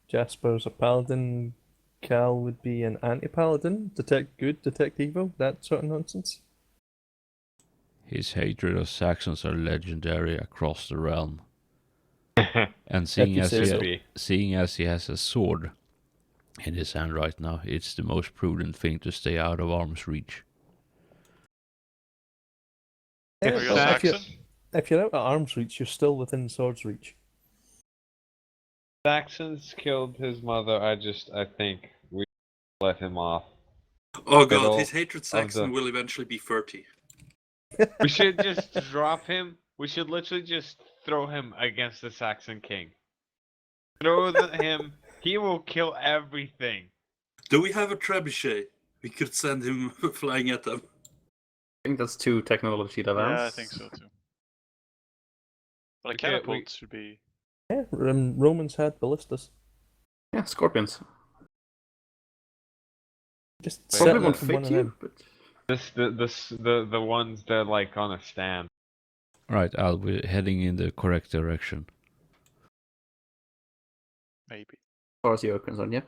Speaker 6: Jasper's a paladin, Cal would be an anti-paladin, detect good, detect evil, that sort of nonsense.
Speaker 1: His hatred of Saxons are legendary across the realm. And
Speaker 6: you say so.
Speaker 1: seeing as he has a sword in his hand right now, it's the most prudent thing to stay out of arm's reach.
Speaker 6: Yeah,
Speaker 5: Are you a
Speaker 6: well,
Speaker 5: Saxon?
Speaker 6: if you're out at arm's reach, you're still within sword's reach.
Speaker 3: Saxons killed his mother. I think we let him off.
Speaker 4: Oh god,
Speaker 3: Middle
Speaker 4: his hatred Saxon
Speaker 3: the-
Speaker 4: will eventually be 30.
Speaker 3: We should just drop him. We should literally just throw him against the Saxon king. Him. He will kill everything.
Speaker 4: Do we have a trebuchet? We could send him flying at them.
Speaker 2: I think that's 2 technology advance.
Speaker 5: Yeah, I think so too. But a
Speaker 3: Okay,
Speaker 5: catapult should be.
Speaker 6: Yeah, Romans had ballistas.
Speaker 2: Yeah, scorpions.
Speaker 6: Just
Speaker 3: Wait,
Speaker 6: set
Speaker 2: Probably
Speaker 6: them
Speaker 2: won't
Speaker 6: from one
Speaker 2: fit
Speaker 6: of
Speaker 2: you,
Speaker 6: them.
Speaker 2: but
Speaker 3: The ones that are like on a stand.
Speaker 1: Right, Al, we're heading in the correct direction.
Speaker 5: Maybe.
Speaker 2: as far as you're concerned, yeah.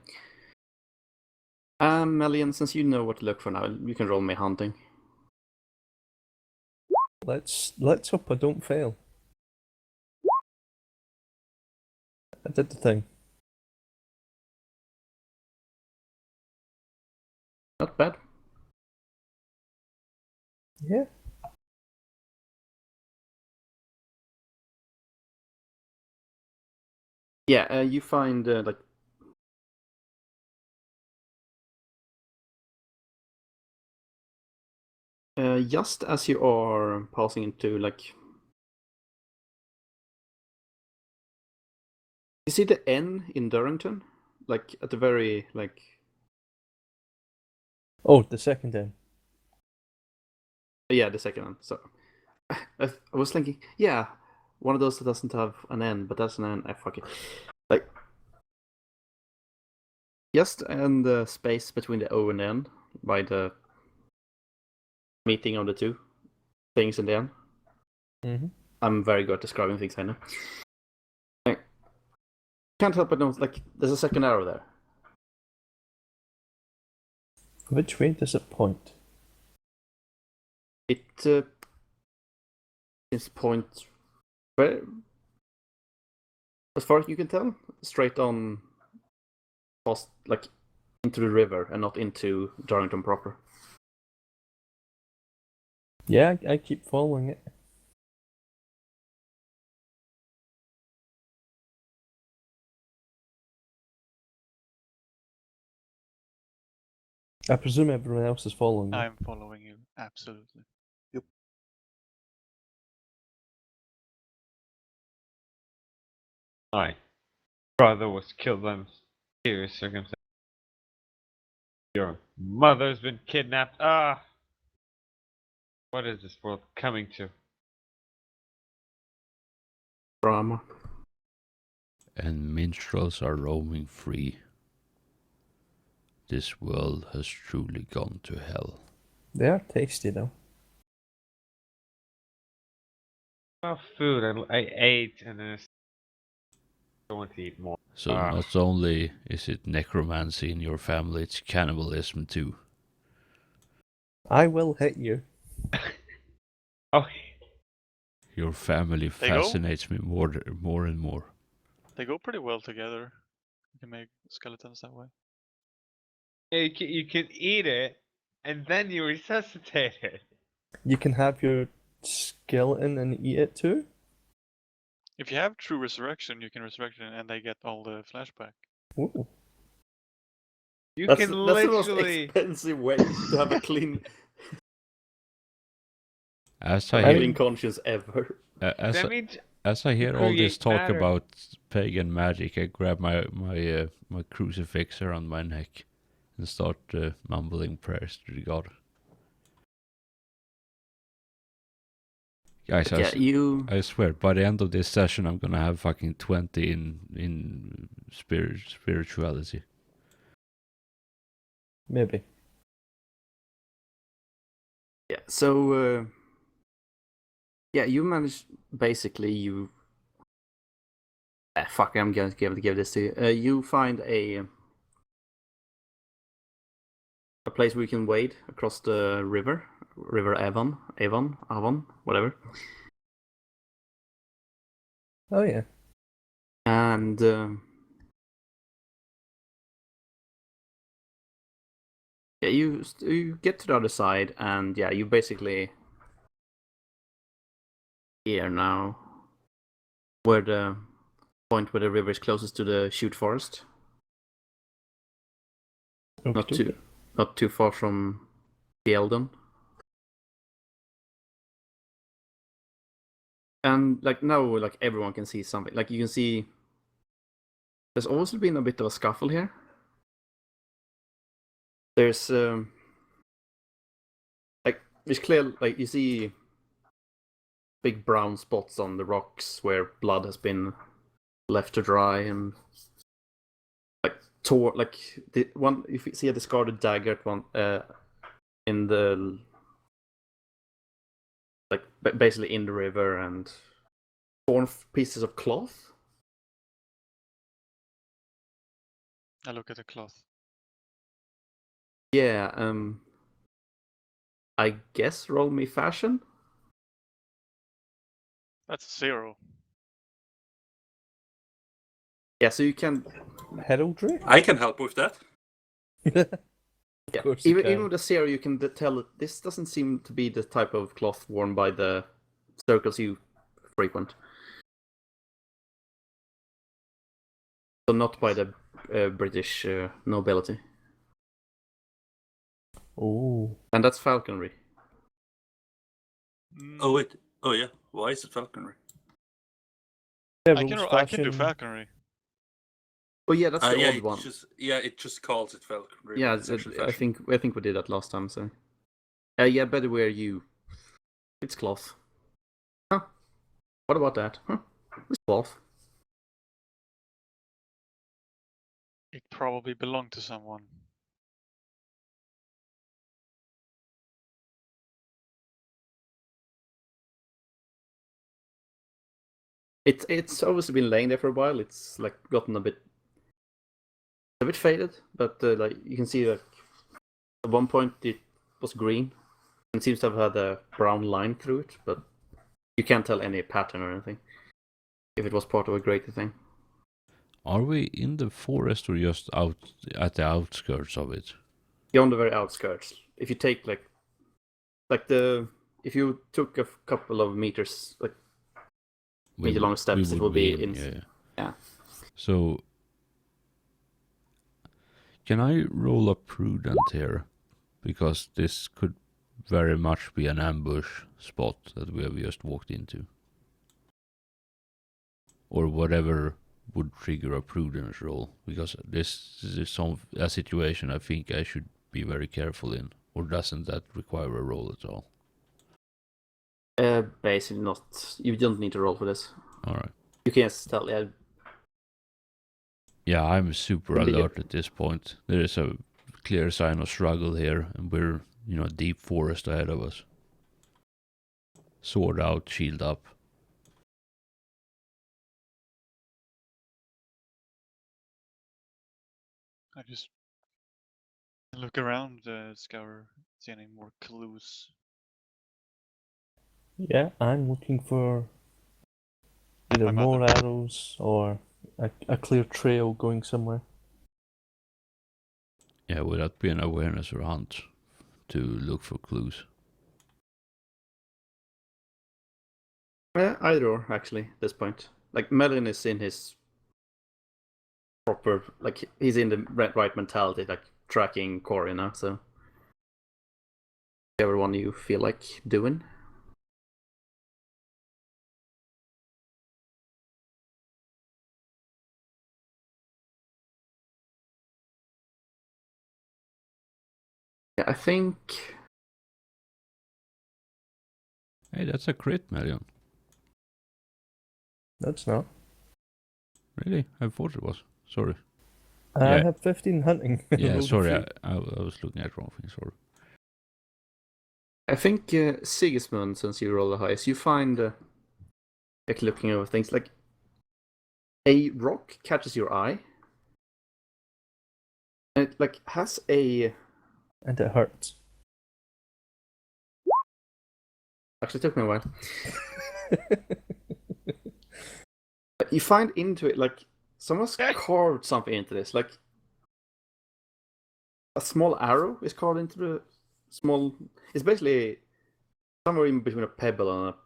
Speaker 2: Melian, since you know what to look for now, you can roll me hunting.
Speaker 6: Let's hope I don't fail. I did the thing.
Speaker 2: Not bad.
Speaker 6: Yeah.
Speaker 2: Yeah, you find like just as you are passing into like, you see the N in Durrington, like at the very like.
Speaker 6: Oh, the second end.
Speaker 2: Yeah, the second one. So I was thinking, yeah, one of those that doesn't have an N, but that's an N. Fuck it. Like, just in the space between the O and N, by the meeting of the 2 things in the N.
Speaker 6: Mm-hmm.
Speaker 2: I'm very good at describing things, I know. I can't help but notice, like, there's a second arrow there.
Speaker 6: Which way does it point?
Speaker 2: It is point where, as far as you can tell, straight on, past, like, into the river and not into Darlington proper.
Speaker 6: Yeah, I keep following it. I presume everyone else is following me.
Speaker 5: I'm following you, absolutely.
Speaker 3: My brother was killed in serious circumstances. Your mother's been kidnapped. Ah! What is this world coming to?
Speaker 2: Drama.
Speaker 1: And minstrels are roaming free. This world has truly gone to hell.
Speaker 6: They are tasty though.
Speaker 3: Well, food. I ate and then I want to eat more.
Speaker 1: So
Speaker 3: Ah.
Speaker 1: not only is it necromancy in your family, it's cannibalism too.
Speaker 6: I will hit you.
Speaker 3: Oh,
Speaker 1: Your family
Speaker 5: They go?
Speaker 1: fascinates me more and more.
Speaker 5: They go pretty well together. You can make skeletons that way.
Speaker 3: you can eat it and then you resuscitate it.
Speaker 6: You can have your skeleton and eat it too?
Speaker 5: If you have true resurrection, you can resurrect it and they get all the flashback.
Speaker 6: Ooh.
Speaker 3: You
Speaker 2: That's
Speaker 3: can
Speaker 2: the most
Speaker 3: literally.
Speaker 2: expensive way to have a clean,
Speaker 1: As I
Speaker 6: I
Speaker 1: hear,
Speaker 2: clean conscience ever.
Speaker 1: as
Speaker 3: That means
Speaker 1: as I hear all this
Speaker 3: create
Speaker 1: talk
Speaker 3: matter.
Speaker 1: about pagan magic, I grab my crucifix around my neck and start mumbling prayers to the god. Guys,
Speaker 2: But yeah, you.
Speaker 1: I swear, by the end of this session, I'm gonna have fucking 20 in spirituality.
Speaker 6: Maybe.
Speaker 2: Yeah, so Yeah, you manage basically you. Fuck! I'm going to give this to you. You find a place where you can wade across the river, River Avon, whatever.
Speaker 6: Oh yeah.
Speaker 2: And yeah, you get to the other side, and yeah, you basically here now, where the point where the river is closest to the Shoot Forest,
Speaker 6: Okay.
Speaker 2: not too far from Fieldon. And like now, like everyone can see something. Like you can see, there's also been a bit of a scuffle here. There's like it's clear, like you see big brown spots on the rocks where blood has been left to dry, and like the one, if you see a discarded dagger at one in the like basically in the river, and torn pieces of cloth.
Speaker 5: I look at the cloth.
Speaker 2: Yeah, I guess roll me fashion.
Speaker 5: That's a 0.
Speaker 2: Yeah, so you can.
Speaker 6: Heraldry?
Speaker 4: I can help with that.
Speaker 2: Yeah,
Speaker 6: course you
Speaker 2: even
Speaker 6: can.
Speaker 2: with the zero, you can tell that this doesn't seem to be the type of cloth worn by the circles you frequent. So not by the British nobility,
Speaker 6: Oh.
Speaker 2: and that's falconry.
Speaker 5: Mm,
Speaker 4: Oh wait. Oh yeah. Why is it falconry?
Speaker 6: Yeah,
Speaker 5: I can
Speaker 6: rules,
Speaker 5: I can do
Speaker 6: fashion.
Speaker 5: falconry.
Speaker 2: Oh yeah, that's the
Speaker 4: Yeah,
Speaker 2: odd one.
Speaker 4: it just calls it falconry.
Speaker 2: Yeah,
Speaker 4: but it's actually
Speaker 2: I
Speaker 4: fashion.
Speaker 2: think we did that last time. So, yeah, better wear you. It's cloth. Huh? What about that? Huh? It's cloth.
Speaker 5: It probably belonged to someone.
Speaker 2: It's obviously been laying there for a while. It's like gotten a bit faded, but like you can see, like at one point it was green and seems to have had a brown line through it, but you can't tell any pattern or anything. If it was part of a greater thing.
Speaker 1: Are we in the forest or just out at the outskirts of it?
Speaker 2: You're on the very outskirts. If you take if you took a couple of meters, like meter long steps, it will be in. Yeah.
Speaker 1: So, can I roll a prudent here? Because this could very much be an ambush spot that we have just walked into. Or whatever would trigger a prudence roll. Because this is a situation I think I should be very careful in. Or doesn't that require a roll at all?
Speaker 2: Basically not. You don't need to roll for this.
Speaker 1: Alright.
Speaker 2: You can just tell. Yeah.
Speaker 1: Yeah, I'm super
Speaker 2: Did you-
Speaker 1: alert at this point. There is a clear sign of struggle here, and we're, deep forest ahead of us. Sword out, shield up.
Speaker 5: I just look around, scour, see any more clues.
Speaker 6: Yeah, I'm looking for either
Speaker 5: My
Speaker 6: more
Speaker 5: mother.
Speaker 6: arrows or a clear trail going somewhere.
Speaker 1: Yeah, would that be an awareness or hunt to look for clues?
Speaker 2: Either or, actually, at this point. Like, Melon is in his proper, like, he's in the right mentality, like, tracking Corey now, so. Whichever one you feel like doing. Yeah, I think.
Speaker 1: Hey, that's a crit, Marion.
Speaker 6: That's not.
Speaker 1: Really? I thought it was. Sorry.
Speaker 6: I
Speaker 1: Yeah.
Speaker 6: have 15 hunting.
Speaker 1: Yeah,
Speaker 6: Rolled a
Speaker 1: sorry.
Speaker 6: few.
Speaker 1: I was looking at wrong thing. Sorry.
Speaker 2: I think Sigismund, since you roll the highest, you find like looking over things like a rock catches your eye. And it like has a
Speaker 6: And it hurts.
Speaker 2: actually took me a while. You find into it like someone's carved something into this, like a small arrow is carved into the small. It's basically somewhere in between a pebble and a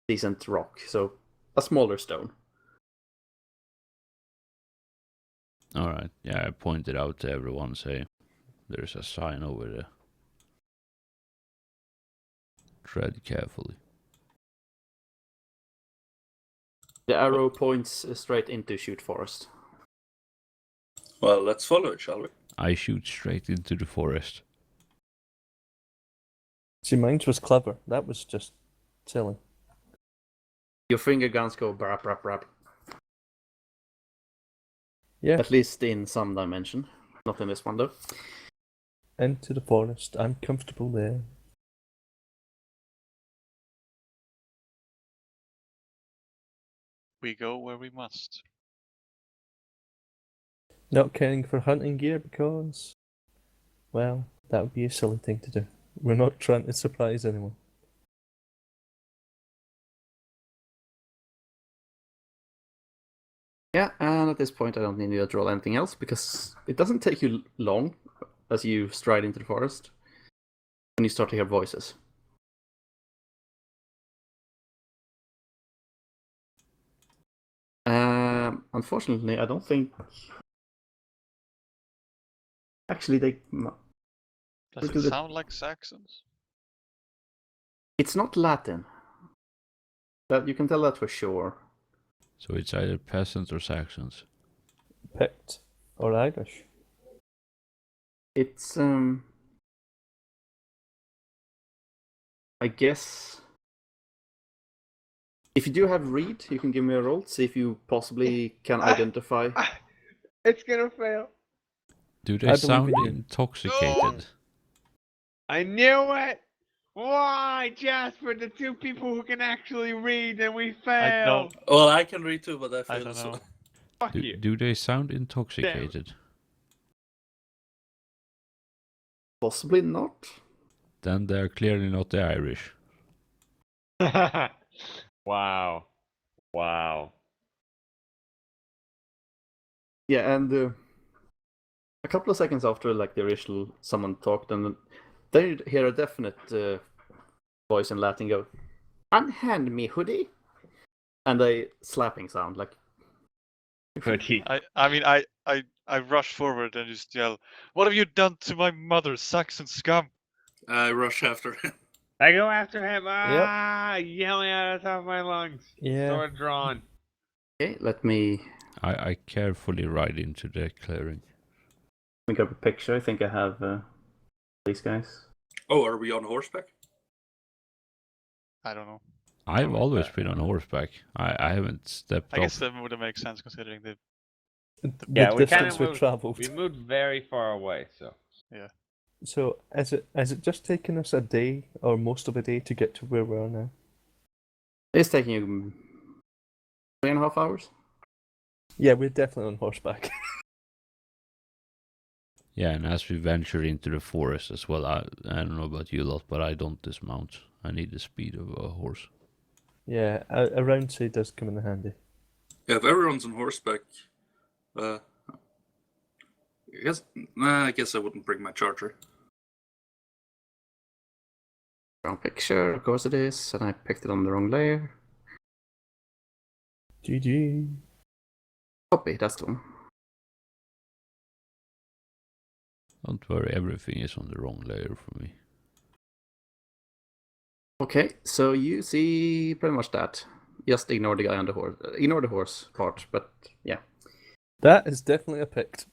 Speaker 2: decent rock, so a smaller stone.
Speaker 1: Alright, yeah, I pointed out to everyone, say there's a sign over there. Tread carefully.
Speaker 2: The arrow points straight into Shoot Forest.
Speaker 4: Well, let's follow it, shall we?
Speaker 1: I shoot straight into the forest.
Speaker 6: See, mine was clever. That was just silly.
Speaker 2: Your finger guns go brap brap brap.
Speaker 6: Yeah,
Speaker 2: At least in some dimension. Not in this one though.
Speaker 6: into the forest. I'm comfortable there.
Speaker 5: We go where we must.
Speaker 6: Not caring for hunting gear because, well, that would be a silly thing to do. We're not trying to surprise anyone.
Speaker 2: Yeah, and at this point I don't need you to roll anything else because it doesn't take you long as you stride into the forest when you start to hear voices. Unfortunately, I don't think. Actually,
Speaker 5: Does
Speaker 2: Do
Speaker 5: it
Speaker 2: the-
Speaker 5: sound like Saxons?
Speaker 2: it's not Latin. That you can tell that for sure.
Speaker 1: So it's either peasants or Saxons.
Speaker 6: Pict or Irish.
Speaker 2: It's I guess if you do have read, you can give me a roll. See if you possibly can identify.
Speaker 3: It's gonna fail.
Speaker 1: Do they
Speaker 6: I believe
Speaker 1: sound
Speaker 6: in you.
Speaker 1: intoxicated?
Speaker 3: I knew it! Why, Jasper, the two people who can actually read and we
Speaker 5: I
Speaker 3: failed!
Speaker 5: don't.
Speaker 4: Well, I can read too, but I
Speaker 5: I
Speaker 4: failed
Speaker 5: don't
Speaker 4: as well.
Speaker 5: know.
Speaker 3: Fuck you.
Speaker 1: Do they sound intoxicated?
Speaker 2: Possibly not.
Speaker 1: Then they're clearly not the Irish.
Speaker 3: Wow. Wow.
Speaker 2: Yeah, and a couple of seconds after, like the original someone talked, and they hear a definite voice in Latin go, "Unhand me hoodie," and a slapping sound, like
Speaker 3: Hoodie.
Speaker 5: I mean, I rush forward and just yell, "What have you done to my mother, Saxon scum?"
Speaker 4: I rush after him.
Speaker 3: I go after him. Ah, yelling out of the top of my lungs.
Speaker 6: Yeah.
Speaker 3: Sword drawn.
Speaker 2: okay, let me
Speaker 1: I carefully ride into the clearing.
Speaker 2: make up a picture. I think I have these guys.
Speaker 4: Oh, are we on horseback?
Speaker 5: I don't know.
Speaker 1: I've always been on horseback. I haven't stepped
Speaker 5: I guess
Speaker 1: off.
Speaker 5: that would make sense considering the.
Speaker 3: Yeah,
Speaker 6: the
Speaker 3: we kinda
Speaker 6: distance we've
Speaker 3: moved-
Speaker 6: travelled.
Speaker 3: We moved very far away, so.
Speaker 6: So, is it just taken us a day or most of a day to get to where we are now?
Speaker 2: It's taking you 3.5 hours.
Speaker 6: Yeah, we're definitely on horseback.
Speaker 1: Yeah, and as we venture into the forest as well, I don't know about you lot, but I don't dismount. I need the speed of a horse.
Speaker 6: Yeah, a round say does come in handy.
Speaker 4: Yeah, if everyone's on horseback, I guess I wouldn't bring my charger.
Speaker 2: Wrong picture, of course it is, and I picked it on the wrong layer.
Speaker 6: GG.
Speaker 2: Copy, that's the one.
Speaker 1: Don't worry, everything is on the wrong layer for me.
Speaker 2: Okay, so you see pretty much that. Just ignore the guy on the horse. Ignore the horse part, but yeah.
Speaker 6: That is definitely a pict.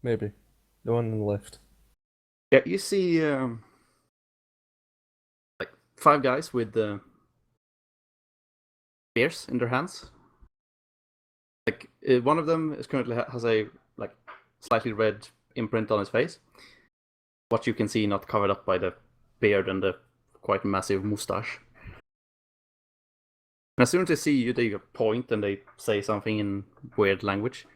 Speaker 6: Maybe. The one on the left.
Speaker 2: Yeah, you see like 5 guys with spears in their hands. Like one of them is currently has a like slightly red imprint on his face. what you can see not covered up by the beard and the quite massive mustache. And as soon as they see you, they point and they say something in weird language.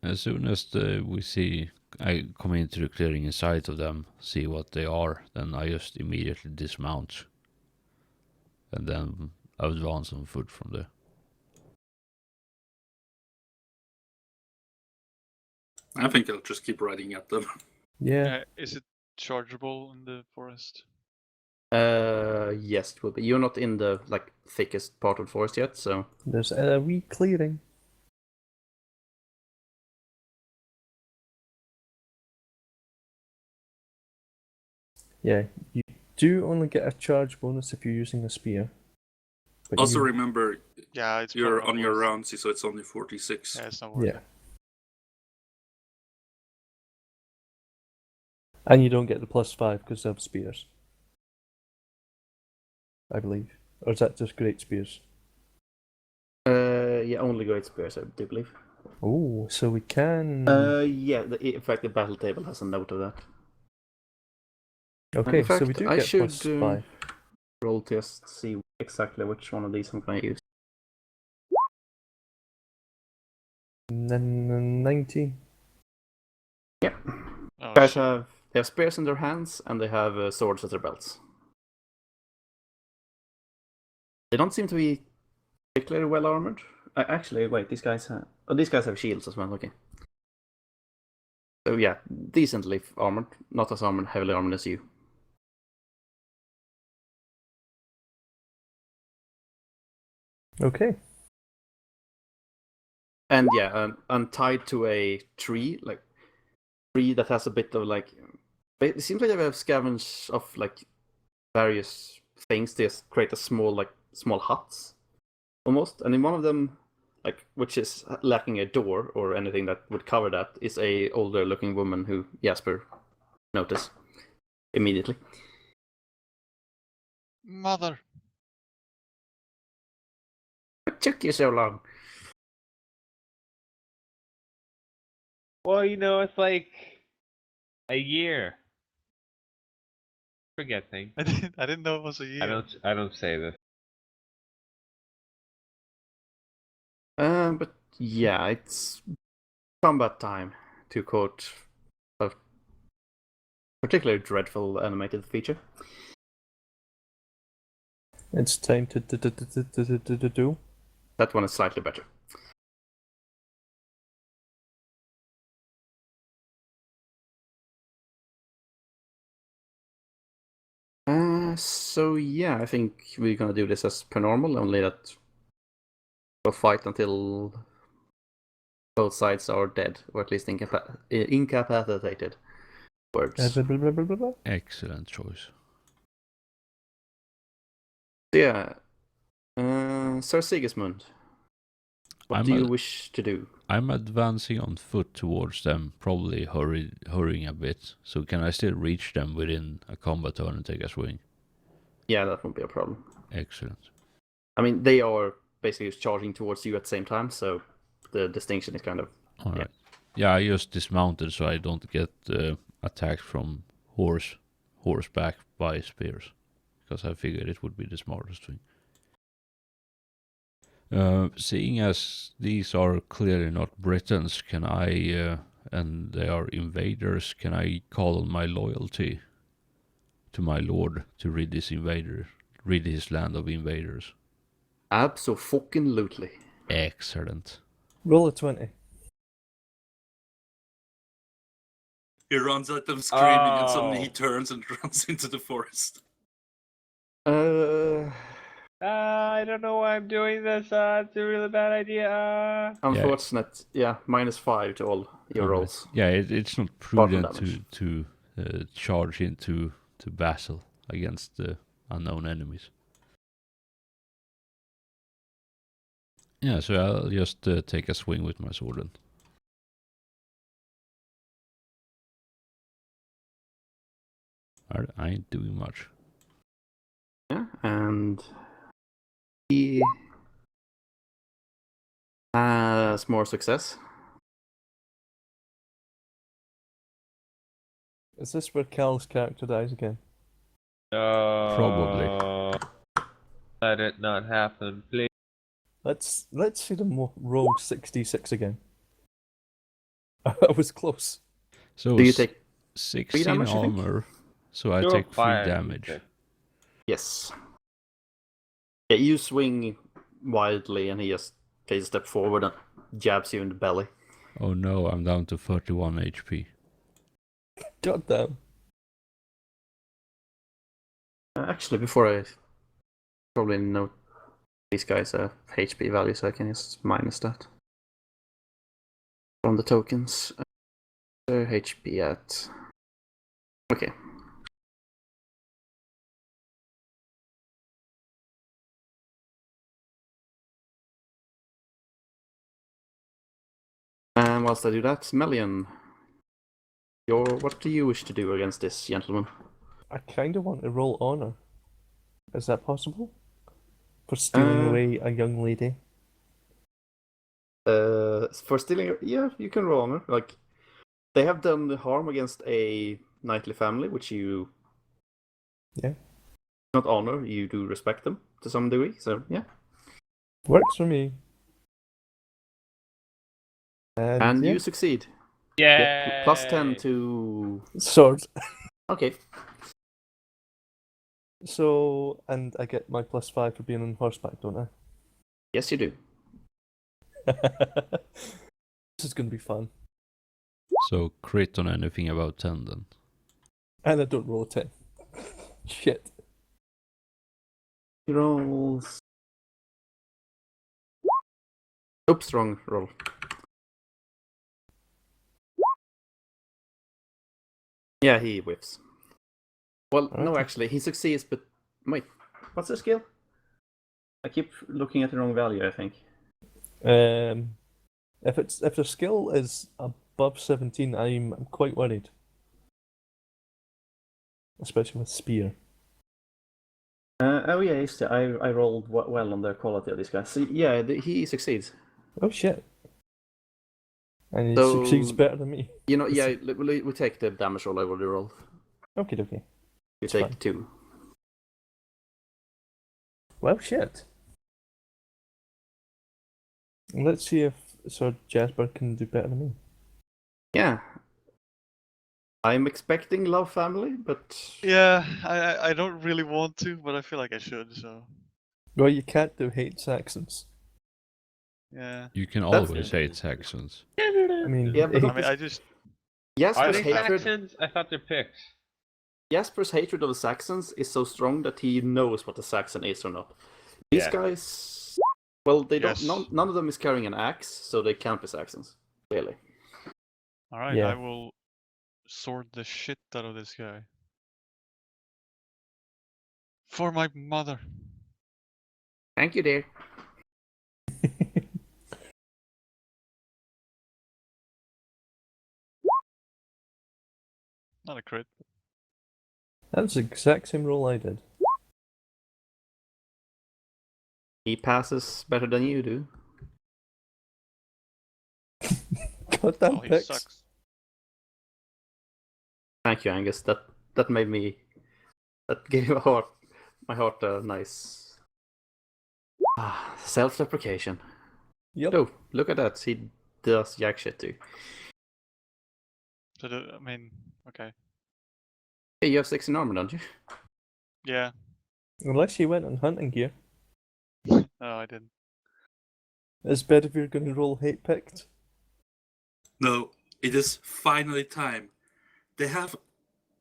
Speaker 1: As soon as we see, I come into the clearing inside of them, see what they are, then I just immediately dismount. And then advance on foot from there.
Speaker 4: I think I'll just keep riding at them.
Speaker 6: Yeah.
Speaker 5: Is it chargeable in the forest?
Speaker 2: Yes, it will be. You're not in the thickest part of the forest yet, so
Speaker 6: There's a wee clearing. Yeah, you do only get a charge bonus if you're using a spear. But
Speaker 4: Also
Speaker 6: you-
Speaker 4: remember,
Speaker 5: Yeah, it's
Speaker 4: you're
Speaker 5: probably
Speaker 4: on your
Speaker 5: worth-
Speaker 4: round, so it's only 46.
Speaker 5: Yeah, it's not worth
Speaker 6: yeah.
Speaker 5: it.
Speaker 6: And you don't get the +5 because of spears. I believe. Or is that just great spears?
Speaker 2: yeah, only great spears, I do believe.
Speaker 6: Oh, so we can.
Speaker 2: Yeah. In fact, the battle table has a note of that.
Speaker 6: Okay,
Speaker 2: in fact,
Speaker 6: so we do
Speaker 2: I
Speaker 6: get
Speaker 2: should,
Speaker 6: +5.
Speaker 2: Roll test, see exactly which one of these I'm going to use.
Speaker 6: And then 19.
Speaker 2: Yeah.
Speaker 5: Oh,
Speaker 2: Guys
Speaker 5: shit.
Speaker 2: they have spears in their hands and they have swords at their belts. They don't seem to be particularly well armored. Actually, wait, these guys have shields as well. Okay. So yeah, decently armored, not as heavily armored as you.
Speaker 6: Okay.
Speaker 2: And yeah, I'm tied to a tree, tree that has a bit of it seems like they have scavenged of various things to just create a small huts, almost. And in one of them, which is lacking a door or anything that would cover that, is a older looking woman who Jasper noticed immediately.
Speaker 5: Mother.
Speaker 2: What took you so long?
Speaker 3: Well, it's like a year. Forget things.
Speaker 5: I didn't know it was a year.
Speaker 3: I don't say this.
Speaker 2: But yeah, it's combat time, to quote a particularly dreadful animated feature.
Speaker 6: It's time to do.
Speaker 2: That one is slightly better. So yeah, I think we're gonna do this as per normal, only that we'll fight until both sides are dead, or at least incapacitated. Words.
Speaker 6: Blah, blah, blah, blah, blah, blah.
Speaker 1: Excellent choice.
Speaker 2: So yeah, Sir Sigismund, what do you wish to do?
Speaker 1: I'm advancing on foot towards them, probably hurrying a bit. So can I still reach them within a combat turn and take a swing?
Speaker 2: Yeah, that won't be a problem.
Speaker 1: Excellent.
Speaker 2: I mean, they are basically charging towards you at the same time, so the distinction is kind of...
Speaker 1: All right. Yeah, I just dismounted so I don't get attacked from horseback by spears, because I figured it would be the smartest thing. Seeing as these are clearly not Britons, can I, and they are invaders, can I call on my loyalty to my lord to rid his land of invaders?
Speaker 2: Abso-fucking-lutely.
Speaker 1: Excellent.
Speaker 6: Roll a 20.
Speaker 4: He runs at them screaming, and suddenly he turns and runs into the forest.
Speaker 3: I don't know why I'm doing this. It's a really bad idea.
Speaker 2: Unfortunate. Yeah, -5 to all your
Speaker 1: Alright.
Speaker 2: rolls.
Speaker 1: Yeah, it's not
Speaker 2: Apart from
Speaker 1: prudent to charge into battle against the unknown enemies. Yeah, so I'll just take a swing with my sword then. I ain't doing much.
Speaker 2: Yeah, and he has more success.
Speaker 6: Is this where Cal's character dies again?
Speaker 3: No. Let it not happen, please.
Speaker 6: Let's see them roll 66 again. I was close.
Speaker 1: So
Speaker 2: Do you take
Speaker 1: 16
Speaker 2: damage, you think?
Speaker 1: armor, so I
Speaker 3: You're
Speaker 1: take 3
Speaker 3: fine,
Speaker 1: damage.
Speaker 3: okay.
Speaker 2: yes? Yeah, you swing wildly, and he just takes a step forward and jabs you in the belly.
Speaker 1: Oh no, I'm down to 31 HP.
Speaker 6: God damn.
Speaker 2: Actually, before I probably note these guys have HP value, so I can just minus that from the tokens. HP at okay. And whilst I do that, Melian, what do you wish to do against this gentleman?
Speaker 6: I kind of want to roll honor. Is that possible? For stealing away a young lady?
Speaker 2: For stealing, yeah, you can roll honor. Like, they have done the harm against a knightly family, which you
Speaker 6: Yeah.
Speaker 2: not honor, you do respect them to some degree. So yeah,
Speaker 6: Works for me.
Speaker 2: and
Speaker 6: yeah.
Speaker 2: you succeed.
Speaker 3: Yeah.
Speaker 2: Get plus 10 to
Speaker 6: Sword.
Speaker 2: okay.
Speaker 6: So, and I get my +5 for being on horseback, don't
Speaker 2: Yes, you do.
Speaker 6: I? This is gonna be fun.
Speaker 1: So crit on anything about 10 then.
Speaker 6: And I don't roll a 10. Shit.
Speaker 2: He rolls. Oops, wrong roll. Yeah, he whiffs. Well, no,
Speaker 6: Okay.
Speaker 2: actually, he succeeds, but wait, what's the skill? I keep looking at the wrong value, I think.
Speaker 6: If the skill is above 17, I'm quite worried. Especially with spear.
Speaker 2: Oh yeah, I rolled well on the quality of this guy. So yeah, he succeeds.
Speaker 6: Oh shit. And he
Speaker 2: So-
Speaker 6: succeeds better than me.
Speaker 2: You know, yeah, we take the damage roll over the roll.
Speaker 6: Okay, okay.
Speaker 2: You
Speaker 6: It's
Speaker 2: take
Speaker 6: fine.
Speaker 2: 2.
Speaker 6: Well, shit. Let's see if Sir Jasper can do better than me.
Speaker 2: Yeah. I'm expecting Love Family, but
Speaker 5: Yeah, I don't really want to, but I feel like I should. So
Speaker 6: Well, you can't do hate Saxons.
Speaker 5: yeah.
Speaker 1: You can
Speaker 2: That's-
Speaker 1: always hate Saxons.
Speaker 6: I mean,
Speaker 2: Yeah, but
Speaker 5: I mean, I just
Speaker 3: Are
Speaker 2: Jasper's
Speaker 3: they
Speaker 2: hatred.
Speaker 3: Saxons? I thought they're Picts.
Speaker 2: Jasper's hatred of the Saxons is so strong that he knows what a Saxon is or not. These
Speaker 3: Yeah.
Speaker 2: guys, well, they don't.
Speaker 5: Yes.
Speaker 2: None of them is carrying an axe, so they can't be Saxons. Clearly.
Speaker 5: all right.
Speaker 6: Yeah.
Speaker 5: I will sword the shit out of this guy for my mother.
Speaker 2: Thank you, dear.
Speaker 5: Not a crit.
Speaker 6: That's the exact same roll I did.
Speaker 2: He passes better than you do.
Speaker 6: Goddamn
Speaker 5: Oh, he
Speaker 6: picks.
Speaker 5: sucks.
Speaker 2: Thank you, Angus. That made me. That gave my heart a nice self-deprecation.
Speaker 6: Yep.
Speaker 2: Oh, look at that. He does jack shit too.
Speaker 5: So I mean, okay.
Speaker 2: Hey, you have 16 armor, don't you?
Speaker 5: Yeah.
Speaker 6: Unless you went on hunting gear.
Speaker 5: No, I didn't.
Speaker 6: It's better if you're going to roll hate picked.
Speaker 4: No, it is finally time. They have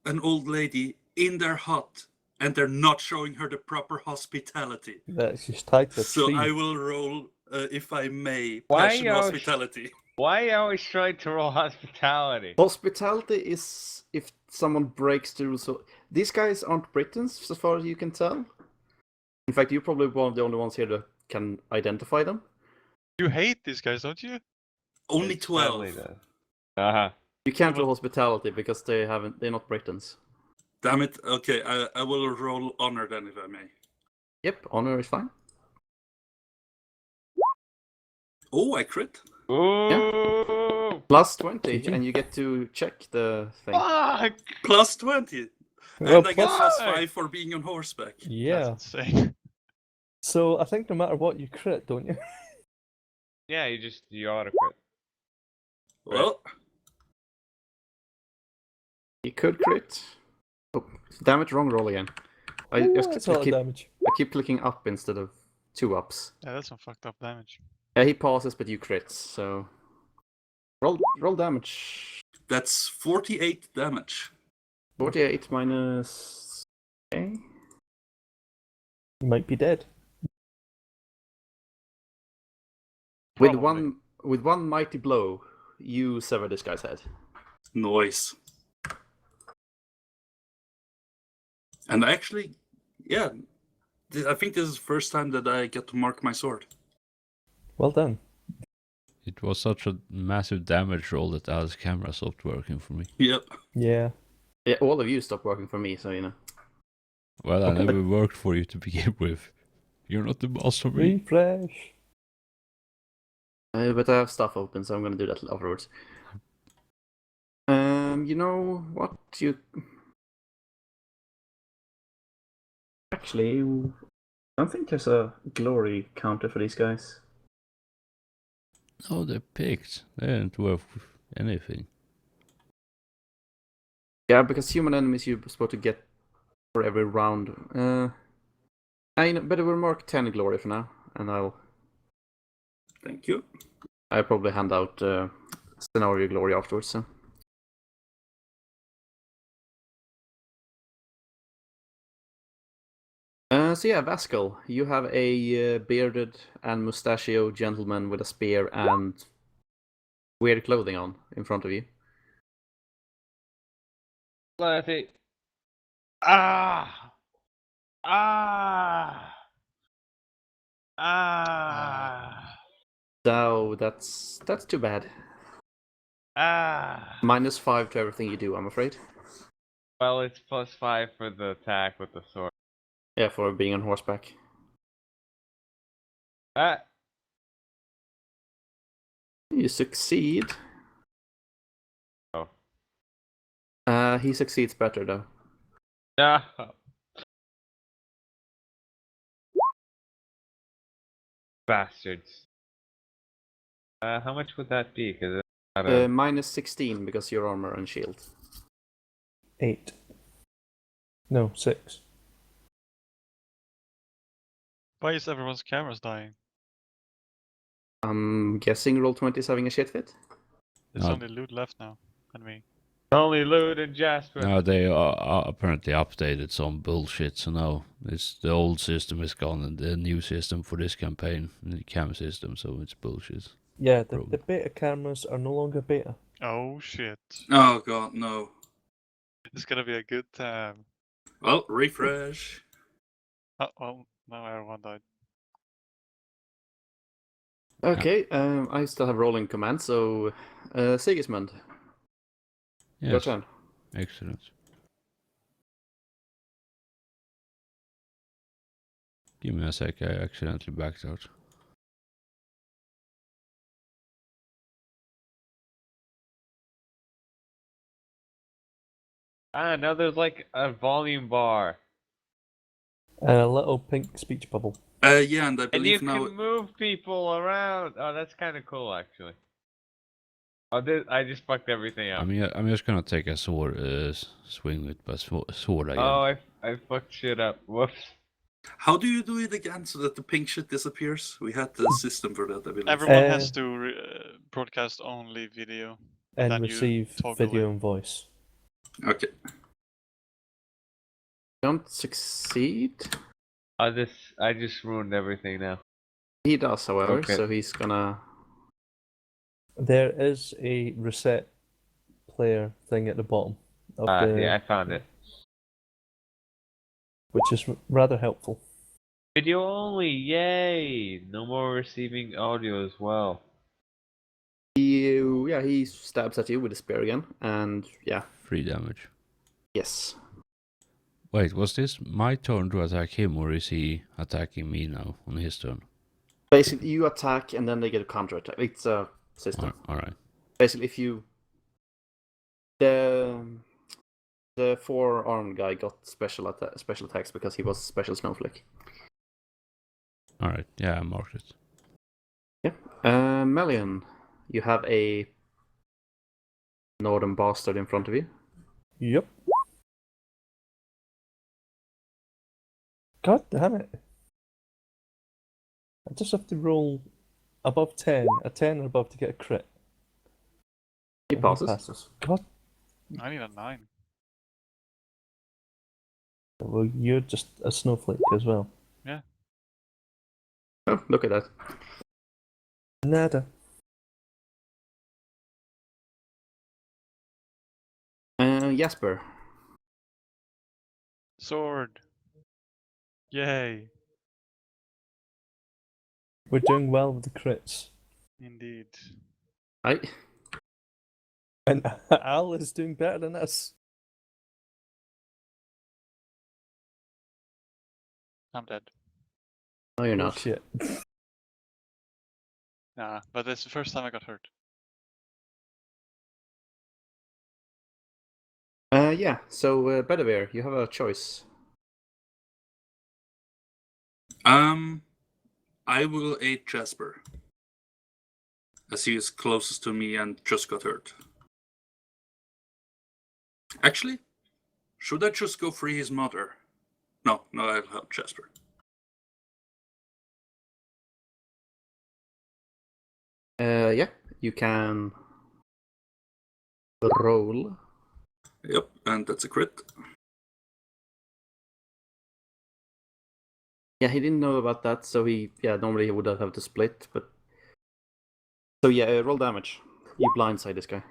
Speaker 4: an old lady in their hut, and they're not showing her the proper hospitality.
Speaker 6: That's just tied to a
Speaker 4: So
Speaker 6: tree.
Speaker 4: I will roll, if I may,
Speaker 3: Why
Speaker 4: passion
Speaker 3: you always-
Speaker 4: hospitality.
Speaker 3: Why you always try to roll hospitality?
Speaker 2: Hospitality is if someone breaks the rules. So these guys aren't Britons, as far as you can tell. In fact, you're probably one of the only ones here that can identify them.
Speaker 5: You hate these guys, don't you?
Speaker 4: Only
Speaker 3: It's
Speaker 4: 12.
Speaker 3: friendly, though. Uh-huh.
Speaker 2: You can't
Speaker 5: Yeah,
Speaker 2: roll hospitality because they're not Britons.
Speaker 4: Damn it. Okay, I will roll honor then, if I may.
Speaker 2: Yep, honor is fine.
Speaker 4: Oh, I crit.
Speaker 3: Ooh!
Speaker 2: Plus 20,
Speaker 6: GG.
Speaker 2: and you get to check the thing.
Speaker 3: Fuck!
Speaker 4: Plus 20.
Speaker 6: Well,
Speaker 4: And I get
Speaker 3: plus-
Speaker 4: +5 for being on horseback.
Speaker 6: yeah.
Speaker 5: That's insane.
Speaker 6: So I think no matter what, you crit, don't you?
Speaker 3: Yeah, you auto crit.
Speaker 4: Well,
Speaker 2: You could crit. Oh, damn it, wrong roll again. I,
Speaker 6: Ooh,
Speaker 2: just
Speaker 6: that's a lot of damage.
Speaker 2: I keep clicking up instead of 2 ups.
Speaker 5: Yeah, that's some fucked up damage.
Speaker 2: Yeah, he passes, but you crits, so... Roll damage.
Speaker 4: that's 48 damage.
Speaker 2: 48 minus... Okay.
Speaker 6: You might be dead.
Speaker 5: Probably.
Speaker 2: With one mighty blow, you sever this guy's head.
Speaker 4: Noise. And actually, yeah, I think this is the first time that I get to mark my sword.
Speaker 6: Well done.
Speaker 1: It was such a massive damage roll that Alice's camera stopped working for me.
Speaker 4: Yep.
Speaker 6: Yeah.
Speaker 2: Yeah, all of you stopped working for me, so you know.
Speaker 1: Well, I
Speaker 2: Okay.
Speaker 1: never worked for you to begin with. You're not the boss for me.
Speaker 6: Refresh.
Speaker 2: But I have stuff open, so I'm gonna do that afterwards. You know what? You actually, I don't think there's a glory counter for these guys.
Speaker 1: Oh, they're picked. They ain't worth anything.
Speaker 2: Yeah, because human enemies you're supposed to get for every round. I know, but we'll mark 10 glory for now, and
Speaker 4: Thank you.
Speaker 2: I'll probably hand out scenario glory afterwards. So. So yeah, Vascal, you have a bearded and mustachio gentleman with a spear and weird clothing on in front of you.
Speaker 3: Letty. Ah! Ah! Ah!
Speaker 2: So that's too bad.
Speaker 3: Ah!
Speaker 2: -5 to everything you do, I'm afraid.
Speaker 3: Well, it's +5 for the attack with the sword.
Speaker 2: Yeah, for being on horseback.
Speaker 3: Ah!
Speaker 2: You succeed.
Speaker 3: Oh.
Speaker 2: He succeeds better though.
Speaker 3: No! Bastards. How much would that be? Because it's not a...
Speaker 2: -16 because your armor and shield.
Speaker 6: 8. No, 6.
Speaker 5: Why is everyone's cameras dying?
Speaker 2: I'm guessing Roll20 is having a shit fit.
Speaker 5: There's
Speaker 1: No.
Speaker 5: only loot left now, and me.
Speaker 3: Only Lewd and Jasper.
Speaker 1: Now they are apparently updated some bullshit, so now the old system is gone and the new system for this campaign, the cam system, so it's bullshit.
Speaker 6: Yeah, the
Speaker 1: Probably.
Speaker 6: beta cameras are no longer beta.
Speaker 5: Oh shit.
Speaker 4: Oh god, no.
Speaker 5: It's gonna be a good time.
Speaker 4: Well, refresh.
Speaker 5: Oh, well, now everyone died.
Speaker 2: Okay, I still have rolling command, so Sigismund, your
Speaker 1: Yes,
Speaker 2: turn.
Speaker 1: excellent. Give me a sec, I accidentally backed out.
Speaker 3: Ah, now there's like a volume bar.
Speaker 6: And a little pink speech bubble.
Speaker 4: Yeah, and I
Speaker 3: And you
Speaker 4: believe now.
Speaker 3: can move people around. Oh, that's kind of cool, actually. Oh, I just fucked everything up.
Speaker 1: I'm just gonna take a sword swing with my sword again.
Speaker 3: Oh, I fucked shit up. Whoops.
Speaker 4: How do you do it again so that the pink shit disappears? We had the system for that, I believe.
Speaker 5: Everyone has to broadcast only video.
Speaker 6: And
Speaker 5: then you
Speaker 6: receive
Speaker 5: toggle
Speaker 6: video
Speaker 5: it.
Speaker 6: and voice.
Speaker 4: Okay.
Speaker 2: Don't succeed.
Speaker 3: I just ruined everything now.
Speaker 2: He does, however,
Speaker 3: Okay.
Speaker 2: so he's gonna.
Speaker 6: There is a reset player thing at the bottom of the,
Speaker 3: Yeah, I found it.
Speaker 6: which is rather helpful.
Speaker 3: Video only, yay! No more receiving audio as well.
Speaker 2: He stabs at you with a spear again, and yeah,
Speaker 1: 3 damage.
Speaker 2: yes.
Speaker 1: Wait, was this my turn to attack him, or is he attacking me now on his turn?
Speaker 2: Basically, you attack and then they get a counter attack. It's a system.
Speaker 1: Alright.
Speaker 2: basically, if you the four-armed guy got special attacks because he was special snowflake.
Speaker 1: Alright, yeah, I marked it.
Speaker 2: Melian, you have a northern bastard in front of you.
Speaker 6: Yep. God damn it. I just have to roll above 10, a 10 or above to get a crit.
Speaker 2: He
Speaker 6: And
Speaker 2: passes.
Speaker 6: God,
Speaker 5: I need a 9.
Speaker 6: well, you're just a snowflake as well.
Speaker 2: Oh, look at that.
Speaker 6: Nada.
Speaker 2: Jasper.
Speaker 5: Sword. Yay.
Speaker 6: We're doing well with the crits.
Speaker 5: Indeed.
Speaker 6: And Al is doing better than us.
Speaker 5: I'm dead.
Speaker 2: No, you're
Speaker 6: Oh,
Speaker 2: not.
Speaker 6: shit.
Speaker 5: Nah, but it's the first time I got hurt.
Speaker 2: Yeah, so Bedivere, you have a choice.
Speaker 4: I will aid Jasper, as he is closest to me and just got hurt. Actually, should I just go free his mother? No, I'll help Jasper.
Speaker 2: Yeah, you can roll.
Speaker 4: Yep, and that's a crit.
Speaker 2: Yeah, he didn't know about that, so normally he would have to split, but... So yeah, roll damage. You blindside this guy.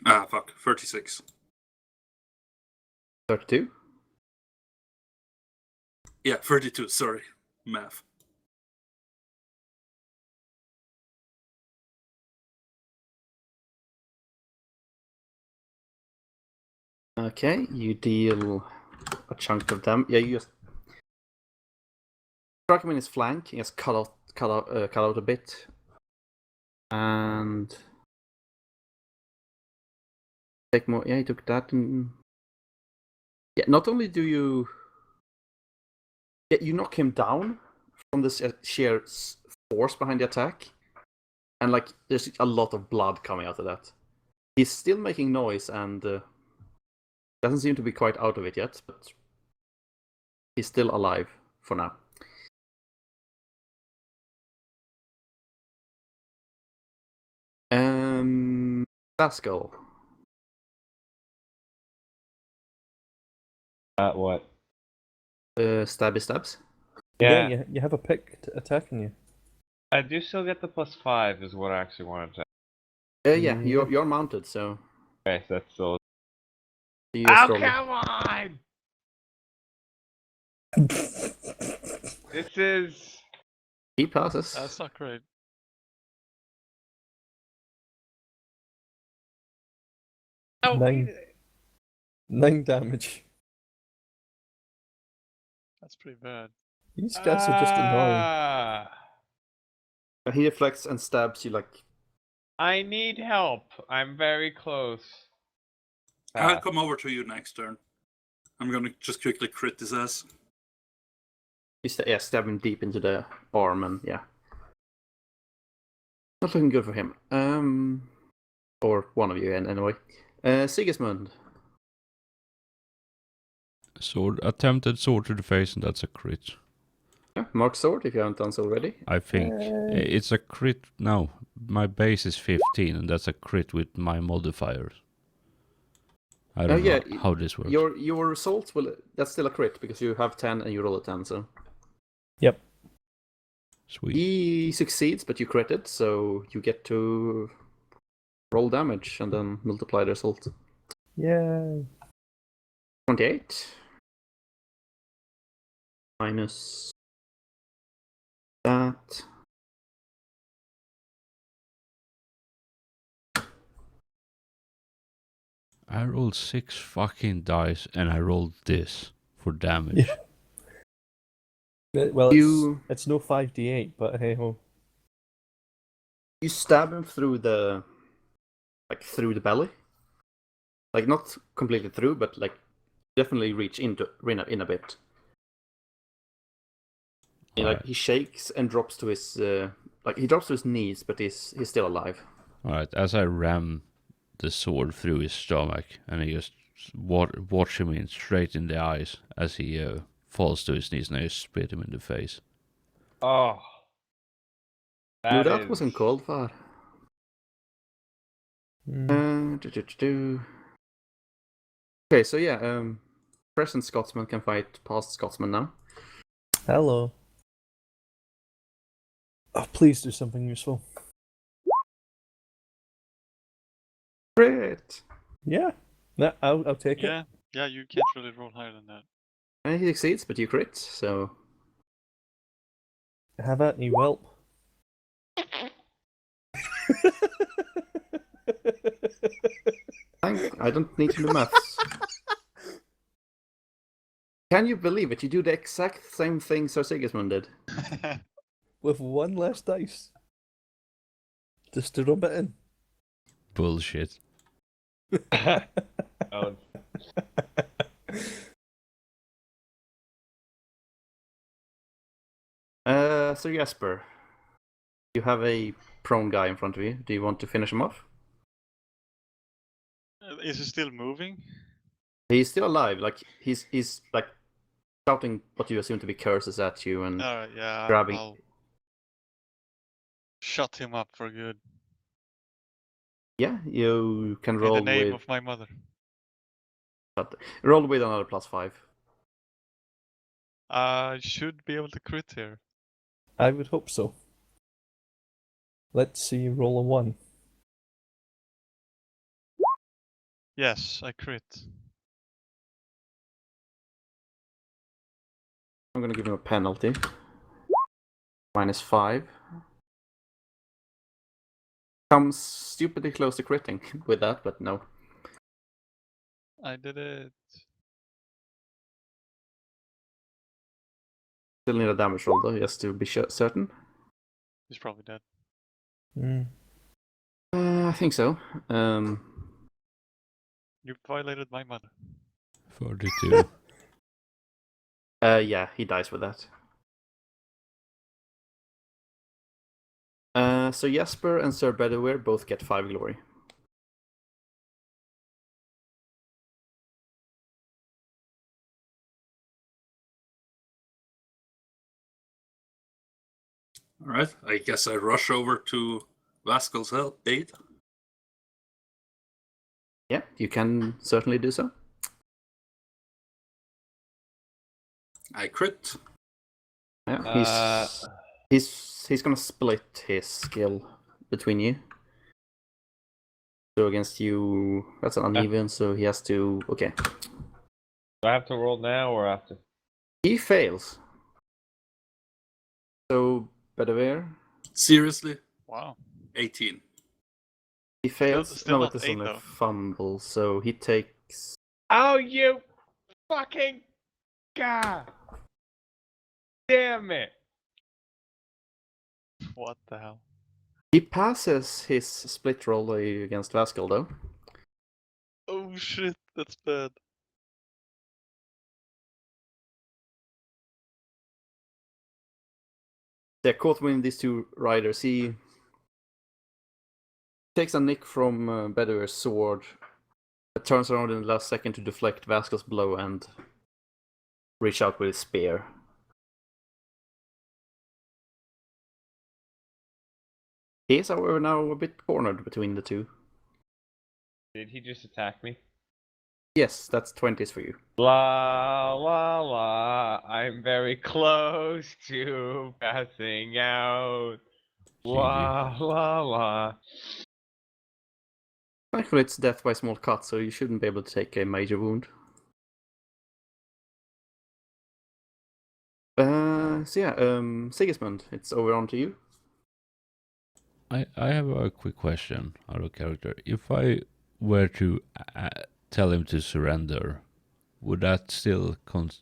Speaker 4: Ah, fuck, 36.
Speaker 2: 32?
Speaker 4: Yeah, 32, sorry. Math.
Speaker 2: Okay, you deal a chunk of damage. Yeah, you just struck him in his flank. He has cut out a bit, and take more. Yeah, he took that. And... Yeah, not only do you, you knock him down from this sheer force behind the attack, and like there's a lot of blood coming out of that. He's still making noise and doesn't seem to be quite out of it yet, but he's still alive for now. Pascal.
Speaker 3: What?
Speaker 2: Stabby stabs.
Speaker 3: Yeah.
Speaker 6: You have a pick attacking you.
Speaker 3: I do still get the +5 is what I actually wanted to.
Speaker 2: Yeah, you're mounted, so
Speaker 3: Okay, so that's still.
Speaker 2: you
Speaker 3: Oh,
Speaker 2: just roll it.
Speaker 3: come on! This is.
Speaker 2: He passes.
Speaker 5: That's not great.
Speaker 3: Oh,
Speaker 6: Nine. 9 damage.
Speaker 5: That's pretty bad.
Speaker 6: These guys are just annoying.
Speaker 2: He deflects and stabs you like.
Speaker 3: I need help. I'm very close.
Speaker 4: I'll come over to you next turn. I'm gonna just quickly crit his ass.
Speaker 2: You stab him deep into the arm, and yeah. Not looking good for him. Or one of you, anyway. Sigismund.
Speaker 1: Attempted sword to the face, and that's a crit.
Speaker 2: Yeah, mark sword if you haven't done so already.
Speaker 1: I think it's a crit. No, my base is 15, and that's a crit with my modifiers. I don't know how this works.
Speaker 2: Your result that's still a crit because you have 10 and you roll a 10, so.
Speaker 6: Yep.
Speaker 1: Sweet.
Speaker 2: He succeeds, but you crit it, so you get to roll damage and then multiply the result.
Speaker 6: Yay.
Speaker 2: 28 minus that.
Speaker 1: I rolled 6 fucking dice, and I rolled this for damage.
Speaker 6: Yeah. Well,
Speaker 2: You-
Speaker 6: it's no 5d8, but hey ho.
Speaker 2: You stab him through the like through the belly. Like not completely through, but like definitely reach into in a bit.
Speaker 1: Alright.
Speaker 2: He shakes and drops to his he drops to his knees, but he's still alive.
Speaker 1: Alright, as I ram the sword through his stomach, and I just watch him in straight in the eyes as he falls to his knees, and I just spit him in the face.
Speaker 3: Oh.
Speaker 2: No, that
Speaker 3: is-
Speaker 2: wasn't called for. Okay, so yeah, present Scotsman can fight past Scotsman now.
Speaker 6: Hello. Oh, please do something useful.
Speaker 2: Crit!
Speaker 6: Yeah. No, I'll take it.
Speaker 5: Yeah, you can't really roll higher than that.
Speaker 2: And he succeeds, but you crit, so
Speaker 6: Have at me, whelp.
Speaker 2: I don't need to do maths. Can you believe it? You do the exact same thing Sir Sigismund did.
Speaker 6: With one less dice. Just to rub it in.
Speaker 1: Bullshit.
Speaker 3: Oh,
Speaker 2: Sir Jesper, you have a prone guy in front of you. Do you want to finish him off?
Speaker 5: Is he still moving?
Speaker 2: He's still alive. Like he's like shouting what you assume to be curses at you, and
Speaker 5: Alright, yeah.
Speaker 2: Grabbing-
Speaker 5: I'll shut him up for good.
Speaker 2: yeah, you can
Speaker 5: In
Speaker 2: roll
Speaker 5: the name
Speaker 2: with
Speaker 5: of my mother.
Speaker 2: another +5.
Speaker 5: I should be able to crit here.
Speaker 6: I would hope so. Let's see, roll a 1.
Speaker 5: Yes, I crit.
Speaker 2: I'm gonna give him a penalty. -5. Comes stupidly close to critting with that, but no.
Speaker 5: I did it.
Speaker 2: Still need a damage roll though, just to be certain.
Speaker 5: He's probably dead.
Speaker 2: I think so.
Speaker 5: You violated my mother.
Speaker 1: 42.
Speaker 2: Yeah, he dies with that. So Jesper and Sir Bedivere both get 5 glory.
Speaker 4: All right, I guess I rush over to Vaskel's aid.
Speaker 2: Yeah, you can certainly do so.
Speaker 4: I crit.
Speaker 2: Yeah, he's gonna split his skill between you. So against you, that's an uneven. So he has to. Okay,
Speaker 3: do I have to roll now or after?
Speaker 2: he fails. So Bedivere,
Speaker 4: Seriously?
Speaker 5: Wow.
Speaker 4: 18.
Speaker 2: he fails.
Speaker 5: still
Speaker 2: no,
Speaker 5: not
Speaker 2: it is
Speaker 5: 8
Speaker 2: on a
Speaker 5: though.
Speaker 2: fumble. So he takes.
Speaker 3: Oh, you fucking god! Damn it!
Speaker 5: What the hell?
Speaker 2: He passes his split roll against Vaskel though.
Speaker 5: Oh shit, that's bad.
Speaker 2: They're caught between these two riders. He takes a nick from Bedivere's sword, but turns around in the last second to deflect Vaskel's blow and reach out with his spear. He is, however, now a bit cornered between the two.
Speaker 3: Did he just attack me?
Speaker 2: Yes, that's 20s for you.
Speaker 3: La la la, I'm very close to passing out. La la la.
Speaker 2: Thankfully, it's death by small cut, so you shouldn't be able to take a major wound. So yeah, Sigismund, it's over on to you.
Speaker 1: I have a quick question out of character. If I were to tell him to surrender, would that still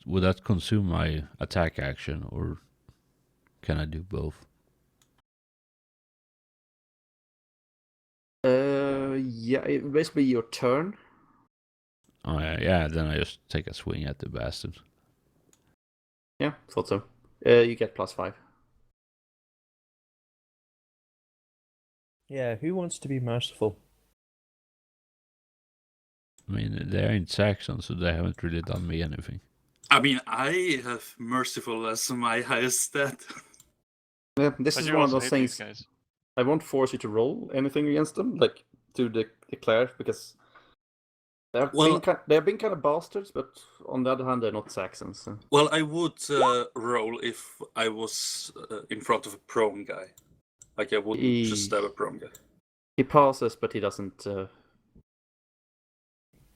Speaker 1: would that consume my attack action, or can I do both?
Speaker 2: Yeah, basically your turn.
Speaker 1: Oh yeah, then I just take a swing at the bastard.
Speaker 2: Yeah, thought so. You get +5.
Speaker 6: Yeah, who wants to be merciful?
Speaker 1: I mean, they ain't Saxons, so they haven't really done me anything.
Speaker 4: I mean, I have merciful as my highest stat.
Speaker 2: Yeah, this
Speaker 5: But
Speaker 2: is
Speaker 5: you
Speaker 2: one of
Speaker 5: also
Speaker 2: those
Speaker 5: hate these
Speaker 2: things.
Speaker 5: guys.
Speaker 2: I won't force you to roll anything against them, like to declare, because
Speaker 4: Well-
Speaker 2: they've been kind of bastards, but on the other hand, they're not Saxons. So.
Speaker 4: Well, I would roll if I was in front of a prone guy. Like, I wouldn't just stab a prone guy.
Speaker 2: He passes, but he doesn't.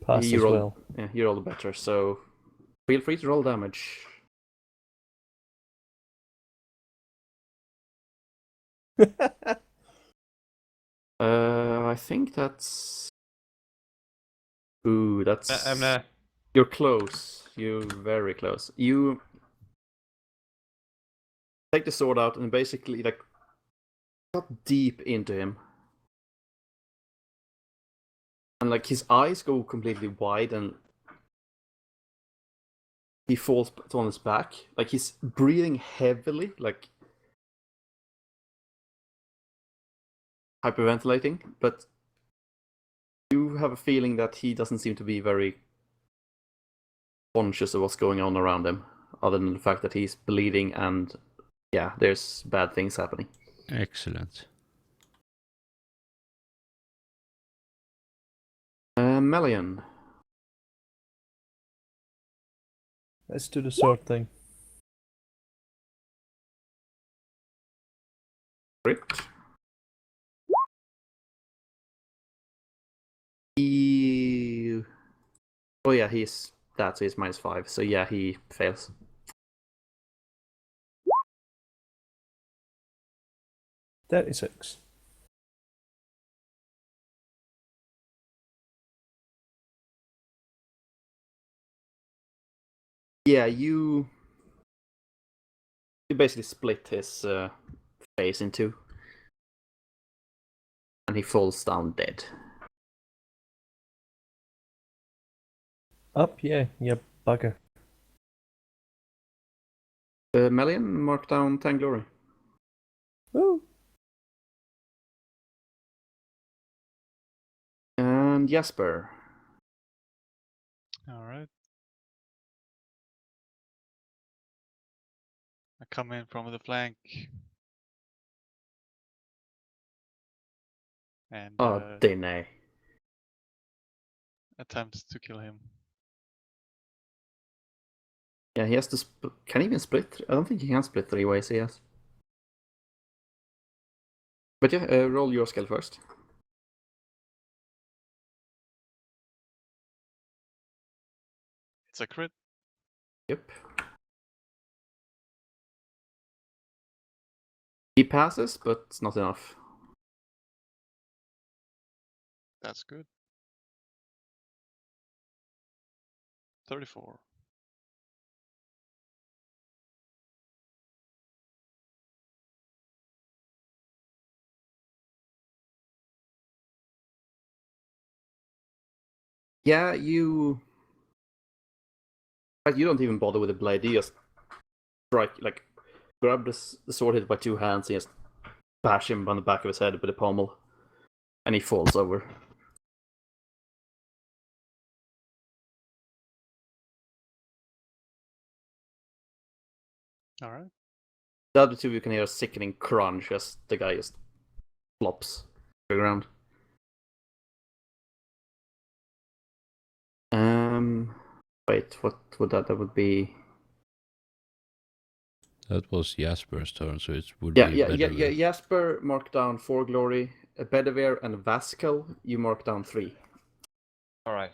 Speaker 6: Pass
Speaker 2: you
Speaker 6: as
Speaker 2: roll,
Speaker 6: well.
Speaker 2: Yeah, you roll better, so feel free to roll damage. I think that's. Ooh, that's.
Speaker 3: I'm not.
Speaker 2: You're close. You're very close. You take the sword out and basically like cut deep into him. And like his eyes go completely wide and he falls on his back. Like he's breathing heavily, like hyperventilating, but you have a feeling that he doesn't seem to be very conscious of what's going on around him, other than the fact that he's bleeding and yeah, there's bad things happening.
Speaker 1: Excellent.
Speaker 2: Melian.
Speaker 6: Let's do the sword thing.
Speaker 2: Crit. Oh yeah, he's -5, so yeah, he fails.
Speaker 6: $36.
Speaker 2: Yeah, you basically split his face in two, and he falls down dead.
Speaker 6: Up, yeah, bugger.
Speaker 2: Melian, mark down 10 glory.
Speaker 6: Woo!
Speaker 2: And Jasper.
Speaker 5: Alright. I come in from the flank. And
Speaker 2: Oh, Dene.
Speaker 5: attempt to kill him.
Speaker 2: Yeah, he has to. Can he even split? I don't think he can split 3 ways. Yes. But yeah, roll your skill first.
Speaker 5: It's a crit.
Speaker 2: Yep. He passes, but it's not enough.
Speaker 5: That's good. 34.
Speaker 2: Yeah, you. But you don't even bother with the blade. You just strike, like, grab the sword hit by 2 hands and just bash him on the back of his head with a pommel, and he falls over.
Speaker 5: Alright.
Speaker 2: The other two, you can hear a sickening crunch as the guy just flops to the ground. Wait, what would that would be?
Speaker 1: That was Jasper's turn, so it would
Speaker 2: Yeah,
Speaker 1: be
Speaker 2: yeah,
Speaker 1: better.
Speaker 2: yeah. Jasper marked down 4 glory. Bedivere and Vaskel, you marked down 3.
Speaker 3: All right.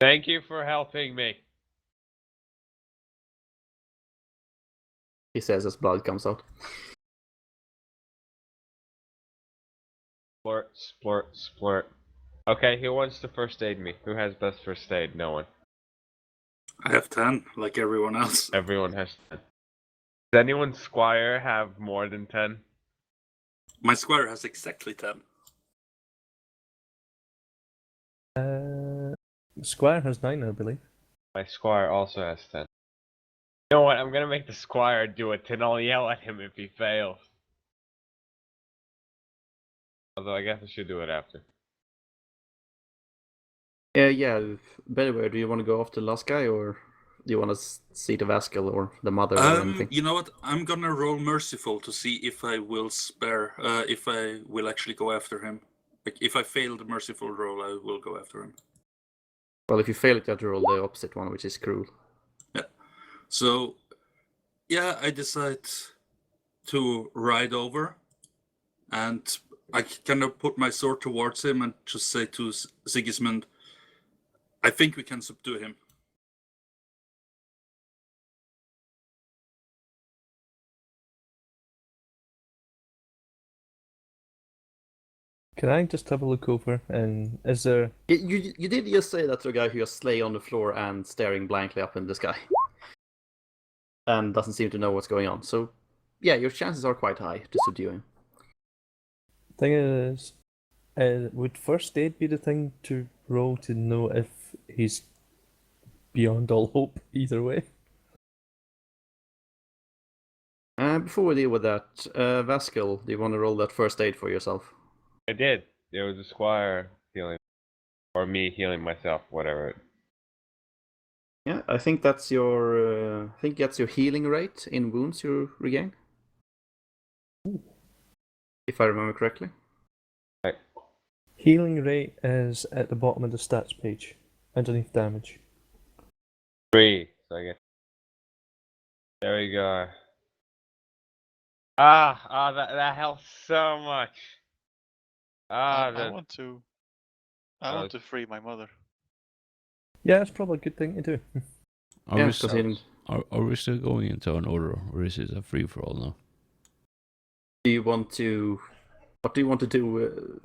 Speaker 3: Thank you for helping me.
Speaker 2: He says as blood comes out.
Speaker 3: Splurt, splurt, splurt. Okay, who wants to first aid me? Who has best first aid? No one.
Speaker 4: I have 10, like everyone else.
Speaker 3: Everyone has 10. Does anyone's squire have more than 10?
Speaker 4: My squire has exactly 10.
Speaker 6: Squire has 9, I believe.
Speaker 3: My squire also has 10. You know what? I'm gonna make the squire do it, and I'll yell at him if he fails. Although I guess I should do it after.
Speaker 2: Yeah. Bedware, do you want to go after the last guy, or do you want to see the Vascal or the mother or anything?
Speaker 4: You know what? I'm gonna roll merciful to see if I will spare. If I will actually go after him. Like if I fail the merciful roll, I will go after him.
Speaker 2: Well, if you fail it, you have to roll the opposite one, which is cruel.
Speaker 4: Yeah. So, yeah, I decide to ride over, and I kind of put my sword towards him and just say to Sigismund, "I think we can subdue him."
Speaker 6: Can I just have a look over? And is there?
Speaker 2: You did just say that to a guy who just lay on the floor and staring blankly up in the sky, and doesn't seem to know what's going on. So, yeah, your chances are quite high to subdue him.
Speaker 6: Thing is, would first aid be the thing to roll to know if he's beyond all hope either way?
Speaker 2: Before we deal with that, Vascal, do you want to roll that first aid for yourself?
Speaker 3: I did. There was a squire healing, or me healing myself, whatever.
Speaker 2: Yeah, I think that's your. I think that's your healing rate in wounds you regain. If I remember correctly.
Speaker 3: Right.
Speaker 6: Healing rate is at the bottom of the stats page, underneath damage.
Speaker 3: 3. So I guess. There we go. That helps so much.
Speaker 5: I
Speaker 3: The
Speaker 5: want to free my mother.
Speaker 6: Yeah, it's probably a good thing to do.
Speaker 1: Are,
Speaker 2: Yeah,
Speaker 1: we
Speaker 2: considering.
Speaker 1: are we still going into an order, or is it a free for all now?
Speaker 2: Do you want to? What do you want to do?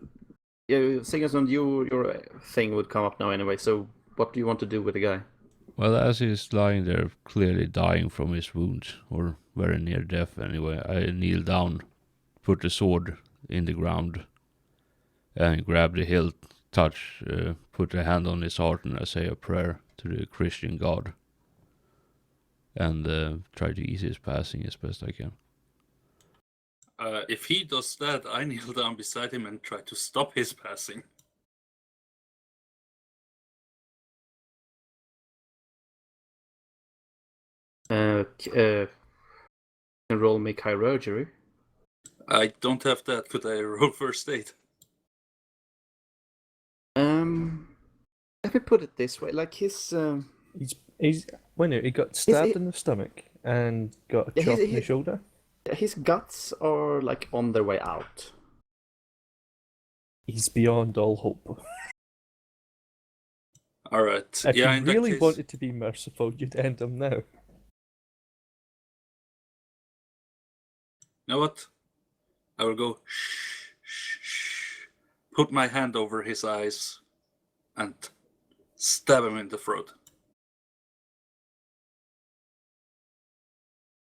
Speaker 2: Yeah, Sigismund, your thing would come up now anyway. So, what do you want to do with the guy?
Speaker 1: Well, as he's lying there, clearly dying from his wounds, or very near death anyway, I kneel down, put the sword in the ground, and grab the hilt, put a hand on his heart, and I say a prayer to the Christian God, and try to ease his passing as best I can.
Speaker 4: If he does that, I kneel down beside him and try to stop his passing.
Speaker 2: Can roll me chirurgery.
Speaker 4: I don't have that. Could I roll first aid?
Speaker 2: Let me put it this way: like his.
Speaker 6: He's when he got stabbed in the stomach and got a
Speaker 2: Yeah,
Speaker 6: chop in the shoulder.
Speaker 2: His guts are like on their way out.
Speaker 6: He's beyond all hope.
Speaker 4: All right.
Speaker 6: If
Speaker 4: Yeah,
Speaker 6: you
Speaker 4: in that
Speaker 6: really
Speaker 4: case,
Speaker 6: wanted to be merciful, you'd end him now.
Speaker 4: you know what? I will go shh, shh, shh, put my hand over his eyes, and stab him in the throat.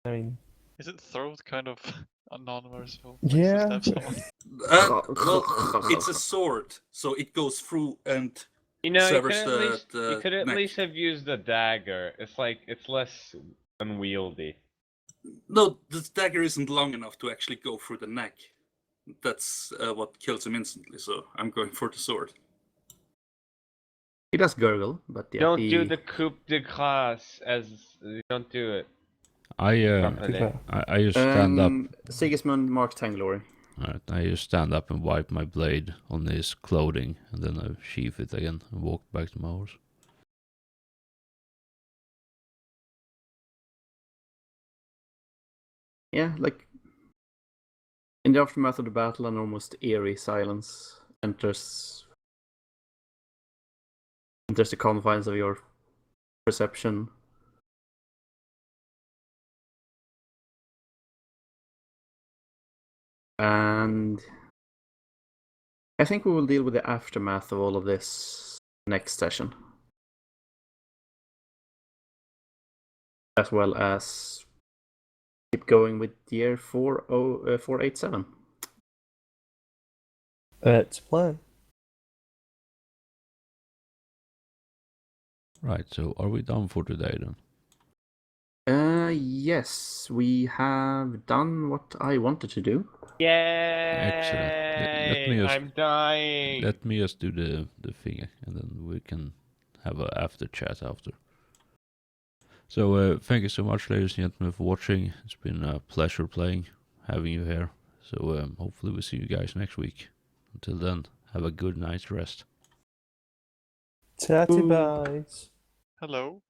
Speaker 6: I mean,
Speaker 5: Isn't throat kind of a non-merciful?
Speaker 6: yeah.
Speaker 4: Well, it's a sword, so it goes through and
Speaker 3: You know, you
Speaker 4: severs
Speaker 3: could at
Speaker 4: neck.
Speaker 3: least have used the dagger. It's less unwieldy.
Speaker 4: No, the dagger isn't long enough to actually go through the neck. That's what kills him instantly, so I'm going for the sword.
Speaker 2: He does gurgle, but yeah.
Speaker 3: Don't do the coup de grace don't do it.
Speaker 1: I just stand up.
Speaker 2: Sigismund marks 10 glory.
Speaker 1: Alright, I just stand up and wipe my blade on his clothing, and then I sheath it again and walk back to my horse.
Speaker 2: Yeah, like in the aftermath of the battle, an almost eerie silence enters the confines of your perception. And I think we will deal with the aftermath of all of this next session. As well as keep going with year 487.
Speaker 6: It's a plan.
Speaker 1: Right, so are we done for today then?
Speaker 2: Yes, we have done what I wanted to do.
Speaker 1: Excellent. Let me
Speaker 3: Yay!
Speaker 1: just
Speaker 3: I'm dying.
Speaker 1: let me just do the thing, and then we can have a after chat after. So thank you so much, ladies and gentlemen, for watching. It's been a pleasure having you here. So hopefully we'll see you guys next week. Until then, have a good night's rest.
Speaker 6: Tatty
Speaker 2: Ooh.
Speaker 6: buys.
Speaker 5: Hello.